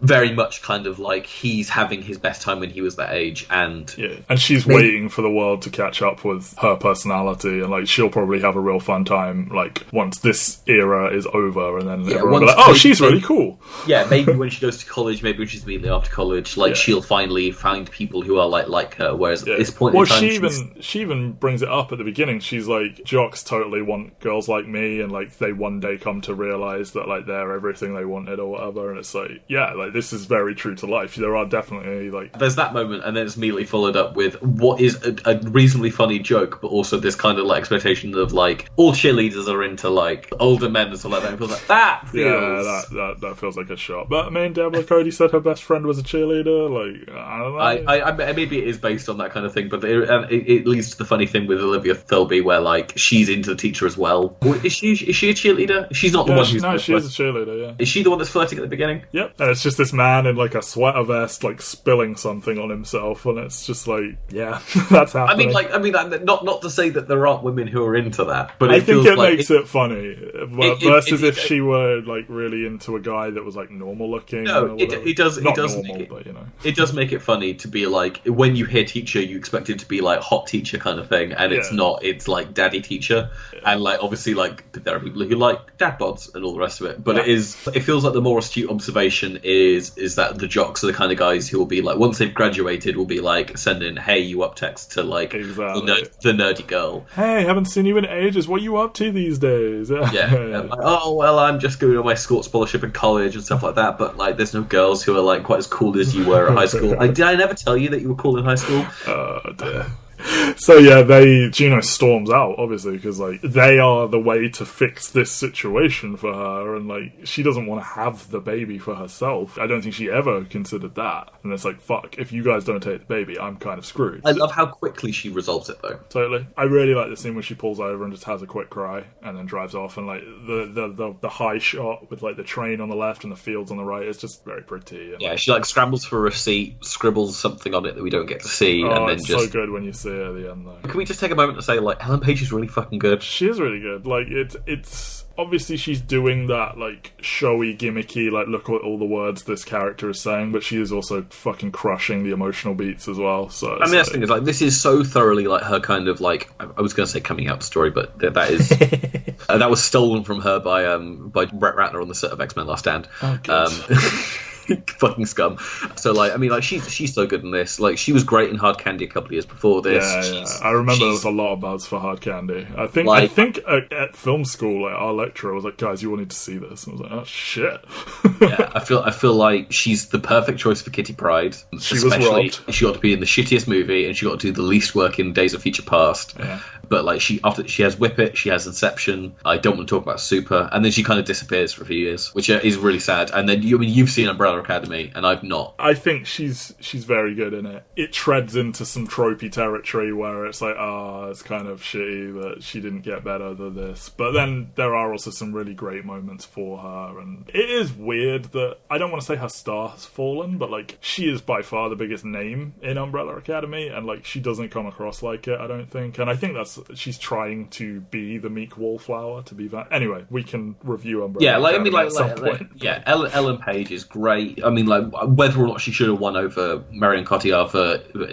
very much kind of like he's having his best time when he was that age. And she's waiting for the world to catch up with her personality, and like she'll probably have a real fun time like once this era is over, and then everyone will be like, oh, she's really cool. Yeah, maybe when she goes to college, maybe when she's immediately after college, like she'll finally find people who are like her, whereas at this point in time, she even brings it up at the beginning. She's like, jocks totally want girls like me, and like they one day come to realize that like they're everything they wanted or whatever. And it's like, yeah, like this is very true to life. There are definitely like, there's that moment, and then it's immediately followed up with what is a reasonably funny joke, but also this kind of like expectation of like all cheerleaders are into like older men and stuff like that. It feels like that feels... that feels like a shot. But I mean, Deborah Cody said her best friend was a cheerleader. Like, I don't know. I maybe it is based on that kind of thing, but it leads to the funny thing with Olivia Thirlby, where like she's into the teacher as well. Is she a cheerleader? She's not the one who's... No, she is a cheerleader, yeah. Is she the one that's flirting at the beginning? Yep. And it's just this man in like a sweater vest, like spilling something on himself, and it's just like, yeah, that's happening. Not to say that there aren't women who are into that, but I think it makes it funny. Versus if she were like really into a guy that was like normal looking. No, it does. Not it does normal, make it, but you know, it does make it funny to be like, when you hear teacher, you expect it to be like hot teacher kind of thing, and it's not. It's like daddy teacher, and like obviously like there are people who like dad bods and all the rest of it. But it feels like the more astute observation is that the jocks are the kind of guys who will be like, once they've graduated, will be like sending "Hey, you up?" text to like the nerdy girl. Hey, haven't seen you in ages. What are you up to these days? Like, oh well, I'm just going on my sports scholarship in college and stuff like that. But like, there's no girls who are like quite as cool as you were at high school. Did I never tell you that you were cool in high school? Oh dear. So yeah, Juno storms out, obviously, because like they are the way to fix this situation for her, and like she doesn't want to have the baby for herself. I don't think she ever considered that. And it's like, fuck, if you guys don't take the baby, I'm kind of screwed. I love how quickly she resolves it, though. Totally. I really like the scene where she pulls over and just has a quick cry and then drives off, and like the high shot with like the train on the left and the fields on the right is just very pretty. And, yeah, she like scrambles for a receipt, scribbles something on it that we don't get to see, and then it's so good when you see her at the end, though. Can we just take a moment to say, like, Ellen Page is really fucking good? She is really good. Like, it's obviously she's doing that, like, showy, gimmicky, like, look at all the words this character is saying, but she is also fucking crushing the emotional beats as well. So I mean, that's the thing is, like, this is so thoroughly, like, her kind of, like, I was going to say coming out story, but that is... that was stolen from her by Brett Ratner on the set of X-Men Last Stand. Oh, good. Fucking scum. So like, I mean, like she's so good in this. Like, she was great in Hard Candy a couple of years before this. Yeah. I remember there was a lot of buzz for Hard Candy. I think at film school, like, our lecturer was like, "Guys, you all need to see this." And I was like, "Oh shit." Yeah, I feel like she's the perfect choice for Kitty Pryde. She was robbed. She got to be in the shittiest movie, and she got to do the least work in Days of Future Past. Yeah. But like, she has Whip It, she has Inception. I don't want to talk about Super, and then she kind of disappears for a few years, which is really sad. And then you've seen Umbrella Academy, and I've not. I think she's very good in it. It treads into some tropey territory where it's like, it's kind of shitty that she didn't get better than this. But then there are also some really great moments for her, and it is weird that I don't want to say her star has fallen, but like, she is by far the biggest name in Umbrella Academy, and like, she doesn't come across like it, I don't think. And I think she's trying to be the meek wallflower, to be that. Anyway, we can review Umbrella. Yeah, like, I Academy mean, at some point. yeah, Ellen Page is great. I mean, like, whether or not she should have won over Marion Cotillard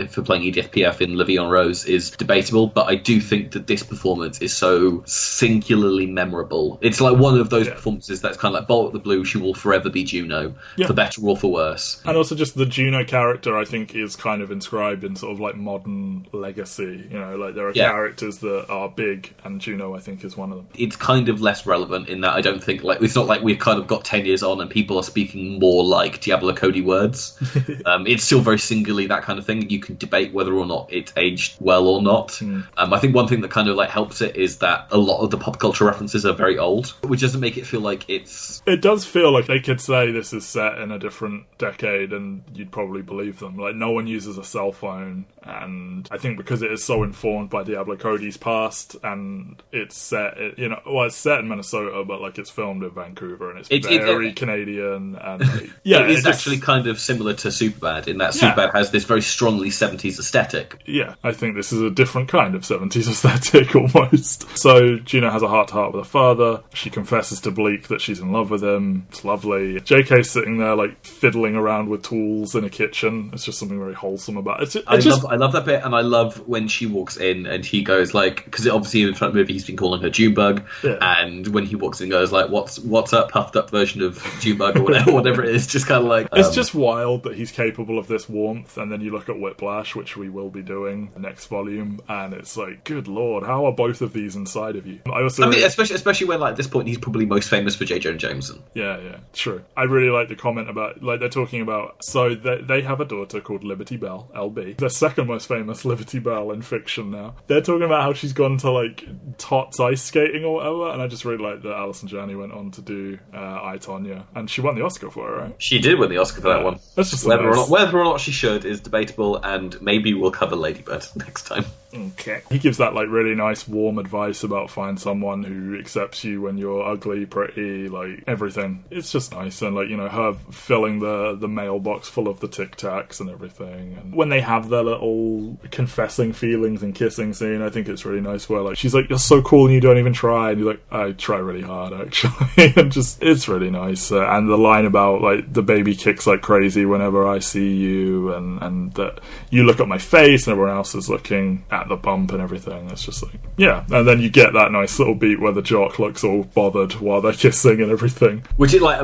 for playing Edith Piaf in La Vie en Rose is debatable, but I do think that this performance is so singularly memorable. It's like one of those performances that's kind of like Bolt at the Blue. She will forever be Juno, for better or for worse. And also just the Juno character, I think, is kind of inscribed in sort of like modern legacy. You know, like, there are characters that are big, and Juno, I think, is one of them. It's kind of less relevant in that I don't think, like, it's not like we've kind of got 10 years on and people are speaking more like Diablo Cody words. It's still very singularly that kind of thing. You can debate whether or not it's aged well or not. I think one thing that kind of like helps it is that a lot of the pop culture references are very old, which doesn't make it feel like it's... It does feel like they could say this is set in a different decade and you'd probably believe them. Like, no one uses a cell phone, and I think because it is so informed by Diablo Cody's past, and it's set, it's set in Minnesota, but like, it's filmed in Vancouver, and it's very Canadian, and like, it's actually kind of similar to Superbad in that Superbad has this very strongly 70s aesthetic. Yeah, I think this is a different kind of 70s aesthetic almost. So Juno has a heart-to-heart with her father. She confesses to Bleak that she's in love with him. It's lovely. JK's sitting there like fiddling around with tools in a kitchen. It's just something very wholesome about it. I love that bit, and I love when she walks in and he goes like, because obviously in the movie he's been calling her Junebug, and when he walks in goes like, what's up, puffed up version of Junebug or whatever it is, just kind of like... It's just wild that he's capable of this warmth, and then you look at Whiplash, which we will be doing next volume, and it's like, good lord, how are both of these inside of you? I mean, especially when like at this point he's probably most famous for J. Jonah Jameson. Yeah, true. I really like the comment about, like, they're talking about, so they have a daughter called Liberty Bell, LB, the second most famous Liberty Bell in fiction now. They're talking about how she's gone to like Tots ice skating or whatever, and I just really like that Alison Janney went on to do I, Tonya, and she won the Oscar for it, right? She did win the Oscar for that one. That's just whether or not she should is debatable, and maybe we'll cover Ladybird next time. Okay. He gives that like really nice warm advice about find someone who accepts you when you're ugly, pretty, like everything. It's just nice, and like, you know, her filling the mailbox full of the Tic Tacs and everything. And when they have their little confessing feelings and kissing scene, I think it's really nice where like she's like, you're so cool and you don't even try, and you're like, I try really hard actually. And just, it's really nice. And the line about like the baby kicks like crazy whenever I see you, and that you look at my face and everyone else is looking at the bump and everything. It's just like, yeah. And then you get that nice little beat where the jock looks all bothered while they're kissing and everything. Which is like,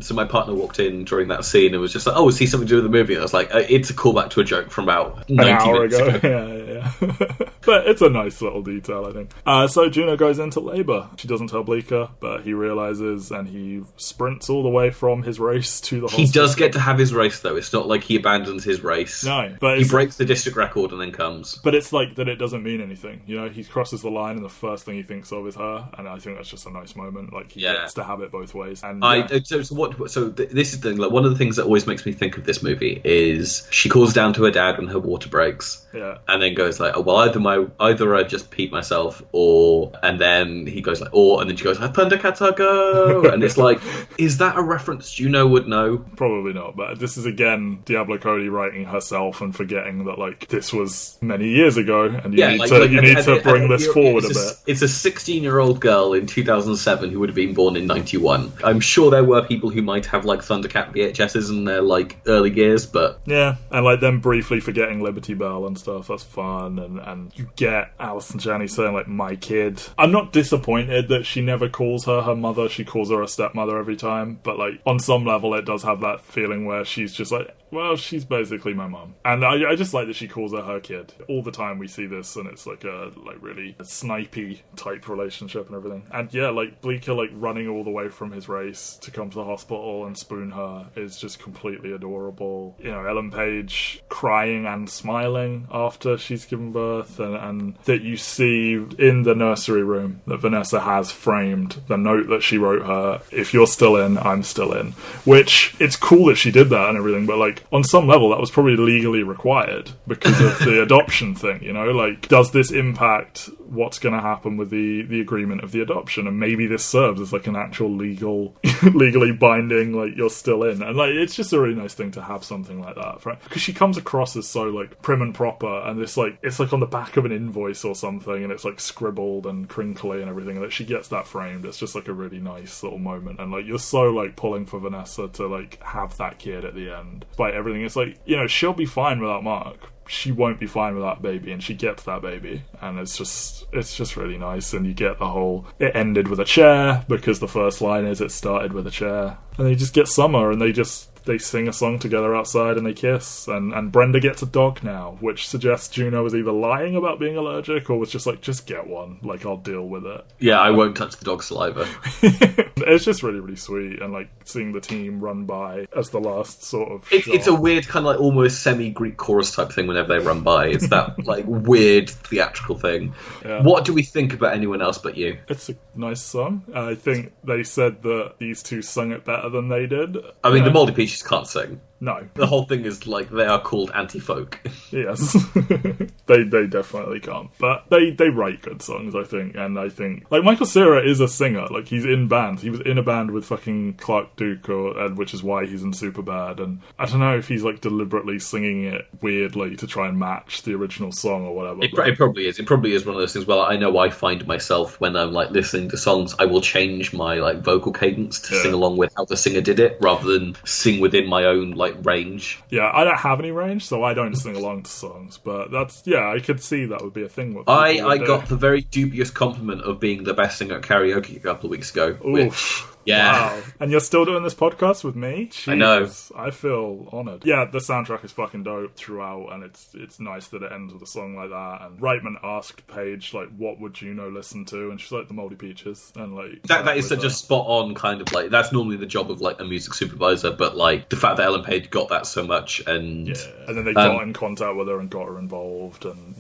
so my partner walked in during that scene and was just like, oh, is he something to do with the movie? And I was like, it's a callback to a joke from about 90 an hour minutes ago. ago. Yeah. Yeah. But it's a nice little detail, I think. So Juno goes into labour. She doesn't tell Bleecker, but he realises, and he sprints all the way from his race to the hospital. He does get to have his race, though. It's not like he abandons his race. No, but he breaks the district record and then comes. But it's like that it doesn't mean anything. You know, he crosses the line and the first thing he thinks of is her, and I think that's just a nice moment. Like, he gets to have it both ways. And this is the thing. Like, one of the things that always makes me think of this movie is she calls down to her dad when her water breaks. Yeah. And then goes like, oh, well, either I just peed myself, or, and then he goes like, or, and then she goes, Thundercats go! And it's like, is that a reference Juno would know? Probably not, but this is again Diablo Cody writing herself and forgetting that, like, this was many years ago, and you need to bring this forward a bit. It's a 16-year-old girl in 2007 who would have been born in 91. I'm sure there were people who might have, like, Thundercat VHSs in their, like, early years, but... Yeah, and, like, them briefly forgetting Liberty Bell and stuff, that's fun, and you get Alison Janney saying, like, my kid. I'm not disappointed that she never calls her mother, she calls her a stepmother every time, but, like, on some level it does have that feeling where she's just like, well, she's basically my mum. And I just like that she calls her kid. All the time we see this, and it's like a really snipey type relationship and everything. And yeah, like, Bleecker, like, running all the way from his race to come to the hospital and spoon her is just completely adorable. You know, Ellen Page crying and smiling after she's given birth, and that you see in the nursery room that Vanessa has framed the note that she wrote her, if you're still in, I'm still in. Which, it's cool that she did that and everything, but, like, on some level that was probably legally required because of the adoption thing, you know? Like, does this impact what's going to happen with the agreement of the adoption? And maybe this serves as, like, an actual legally binding, like, you're still in. And, like, it's just a really nice thing to have something like that. Because she comes across as so, like, prim and proper, and it's like on the back of an invoice or something, and it's, like, scribbled and crinkly and everything, and that she gets that framed. It's just, like, a really nice little moment. And, like, you're so, like, pulling for Vanessa to, like, have that kid at the end. Despite everything, it's like, you know, she'll be fine without Mark. She won't be fine with that baby, and she gets that baby, and it's just really nice. And you get the whole, it ended with a chair, because the first line is it started with a chair, and then you just get Summer, and they sing a song together outside and they kiss, and Brenda gets a dog now, which suggests Juno was either lying about being allergic or was just like, just get one, like, I'll deal with it. Yeah, I won't touch the dog's saliva. It's just really, really sweet, and, like, seeing the team run by as the last sort of it's a weird kind of, like, almost semi-Greek chorus type thing whenever they run by. It's that, like, weird theatrical thing. Yeah. What do we think about Anyone Else But You? It's a nice song. I think they said that these two sung it better than they did. I mean, the Moldy Peaches can't sing. No. The whole thing is, like, they are called anti-folk. Yes. they definitely can't. But they write good songs, I think. And I think, like, Michael Cera is a singer. Like, he's in bands. He was in a band with fucking Clark Duke, which is why he's in Superbad. And I don't know if he's, like, deliberately singing it weirdly to try and match the original song or whatever. It probably is. It probably is one of those things. Well, I know I find myself when I'm, like, listening to songs, I will change my, like, vocal cadence to sing along with how the singer did it, rather than sing within my own, like, range. Yeah, I don't have any range, so I don't sing along to songs, but that's, yeah, I could see that would be a thing. I got the very dubious compliment of being the best singer at karaoke a couple of weeks ago. Which, yeah. Wow. And you're still doing this podcast with me? Jeez, I know. I feel honoured. Yeah, the soundtrack is fucking dope throughout, and it's nice that it ends with a song like that. And Reitman asked Paige, like, what would Juno listen to? And she's like, the Moldy Peaches. And, like, that is such a spot on kind of, like, that's normally the job of, like, a music supervisor, but, like, the fact that Ellen Page got that so much, and then they got in contact with her and got her involved, and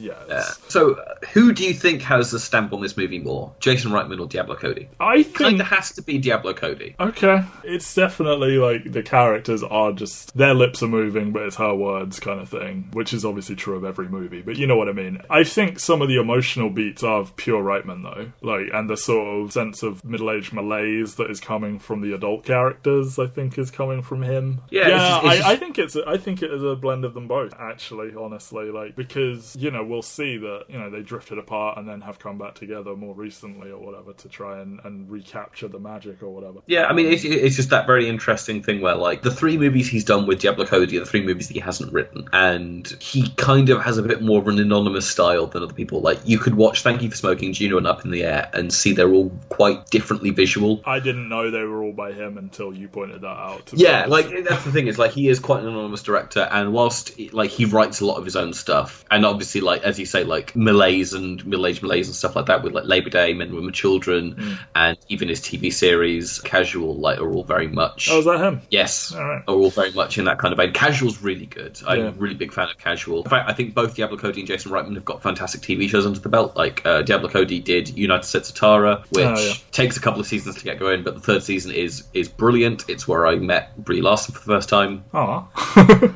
So who do you think has the stamp on this movie more, Jason Reitman or Diablo Cody? I think kind of has to be Diablo Cody. Okay, it's definitely, like, the characters are just, their lips are moving, but it's her words kind of thing, which is obviously true of every movie, but you know what I mean. I think some of the emotional beats are pure Reitman, though, like, and the sort of sense of middle-aged malaise that is coming from the adult characters, I think, is coming from him. I think it is a blend of them both, actually, honestly, like, because, you know, we'll see that, you know, they drifted apart and then have come back together more recently or whatever to try and recapture the magic or whatever. Yeah, I mean, it's just that very interesting thing where, like, the 3 movies he's done with Diablo Cody are the 3 movies that he hasn't written, and he kind of has a bit more of an anonymous style than other people. Like, you could watch Thank You for Smoking, Juno, and Up in the Air and see they're all quite differently visual. I didn't know they were all by him until you pointed that out. Yeah, like, that's the thing, is, like, he is quite an anonymous director, and whilst, like, he writes a lot of his own stuff, and obviously, like, as you say, like, malaise and middle-aged malaise and stuff like that with, like, Labour Day, Men, Women, Children, and even his TV series, Casual, like, are all very much... Oh, is that him? Yes. All right. Are all very much in that kind of vein. Casual's really good. I'm a really big fan of Casual. In fact, I think both Diablo Cody and Jason Reitman have got fantastic TV shows under the belt. Like, Diablo Cody did United States of Tara, which takes a couple of seasons to get going, but the 3rd season is brilliant. It's where I met Brie Larson for the first time. Oh.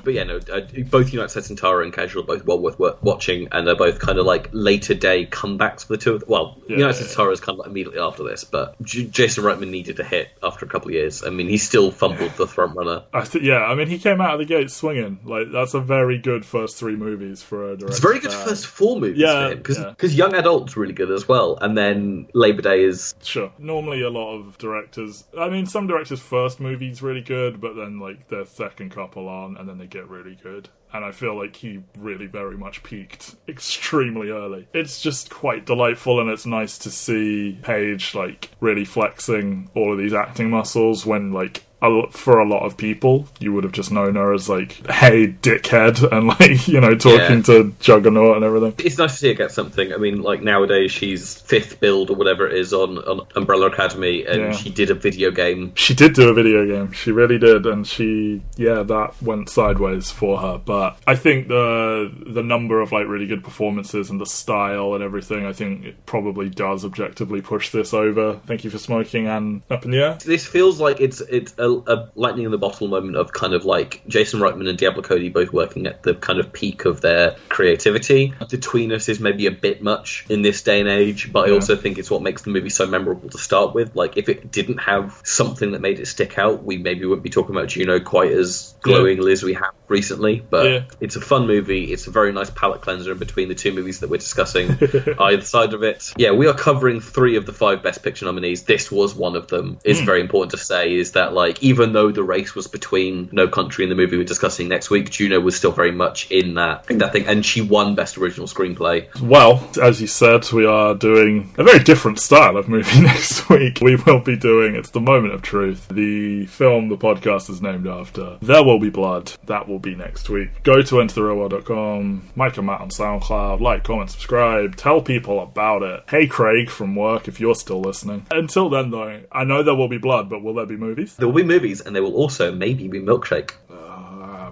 But yeah, no, both United States of Tara and Casual are both well worth watching, and they're both kind of like later day comebacks for the two of them. Well, United States of Tara is kind of like immediately after this, but Jason Reitman needed a hit after a couple of years. I mean, he still fumbled the front runner. I mean, he came out of the gate swinging. Like, that's a very good first 3 movies for a director. It's very good first 4 movies for him, because Young Adult's really good as well, and then Labour Day is... Sure. Normally a lot of directors... I mean, some directors' first movie's really good, but then, like, their second couple aren't, and then they get really good. And I feel like he really very much peaked extremely early. It's just quite delightful, and it's nice to see Paige, like, really flexing all of these acting muscles when, like, for a lot of people, you would have just known her as, like, hey, dickhead, and, like, you know, talking to Juggernaut and everything. It's nice to see her get something. I mean, like, nowadays she's 5th build or whatever it is on Umbrella Academy, and she did a video game. She did do a video game. She really did, and that went sideways for her. But I think the number of, like, really good performances and the style and everything, I think it probably does objectively push this over Thank You for Smoking and Up in the Air. This feels like it's a lightning in the bottle moment of kind of like Jason Reitman and Diablo Cody both working at the kind of peak of their creativity. The tweeness is maybe a bit much in this day and age, but I also think it's what makes the movie so memorable to start with. Like, if it didn't have something that made it stick out, we maybe wouldn't be talking about Juno quite as glowingly as we have recently. But it's a fun movie. It's a very nice palate cleanser in between the 2 movies that we're discussing either side of it. Yeah, we are covering 3 of the 5 Best Picture nominees. This was one of them. It's very important to say is that, like, even though the race was between No Country and the movie we're discussing next week, Juno was still very much in that thing, and she won Best Original Screenplay. Well, as you said, we are doing a very different style of movie next week. We will be doing It's the Moment of Truth, the film the podcast is named after. There Will Be Blood. That will be next week. Go to entertherealworld.com, Mike and Matt on SoundCloud, like, comment, subscribe, tell people about it. Hey Craig from work, if you're still listening. Until then, though, I know there will be blood, but will there be movies? There will be movies, and there will also maybe be milkshake.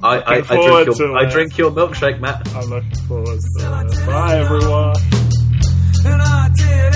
I drink your milkshake, Matt. I'm looking forward to it. Bye, everyone. And I did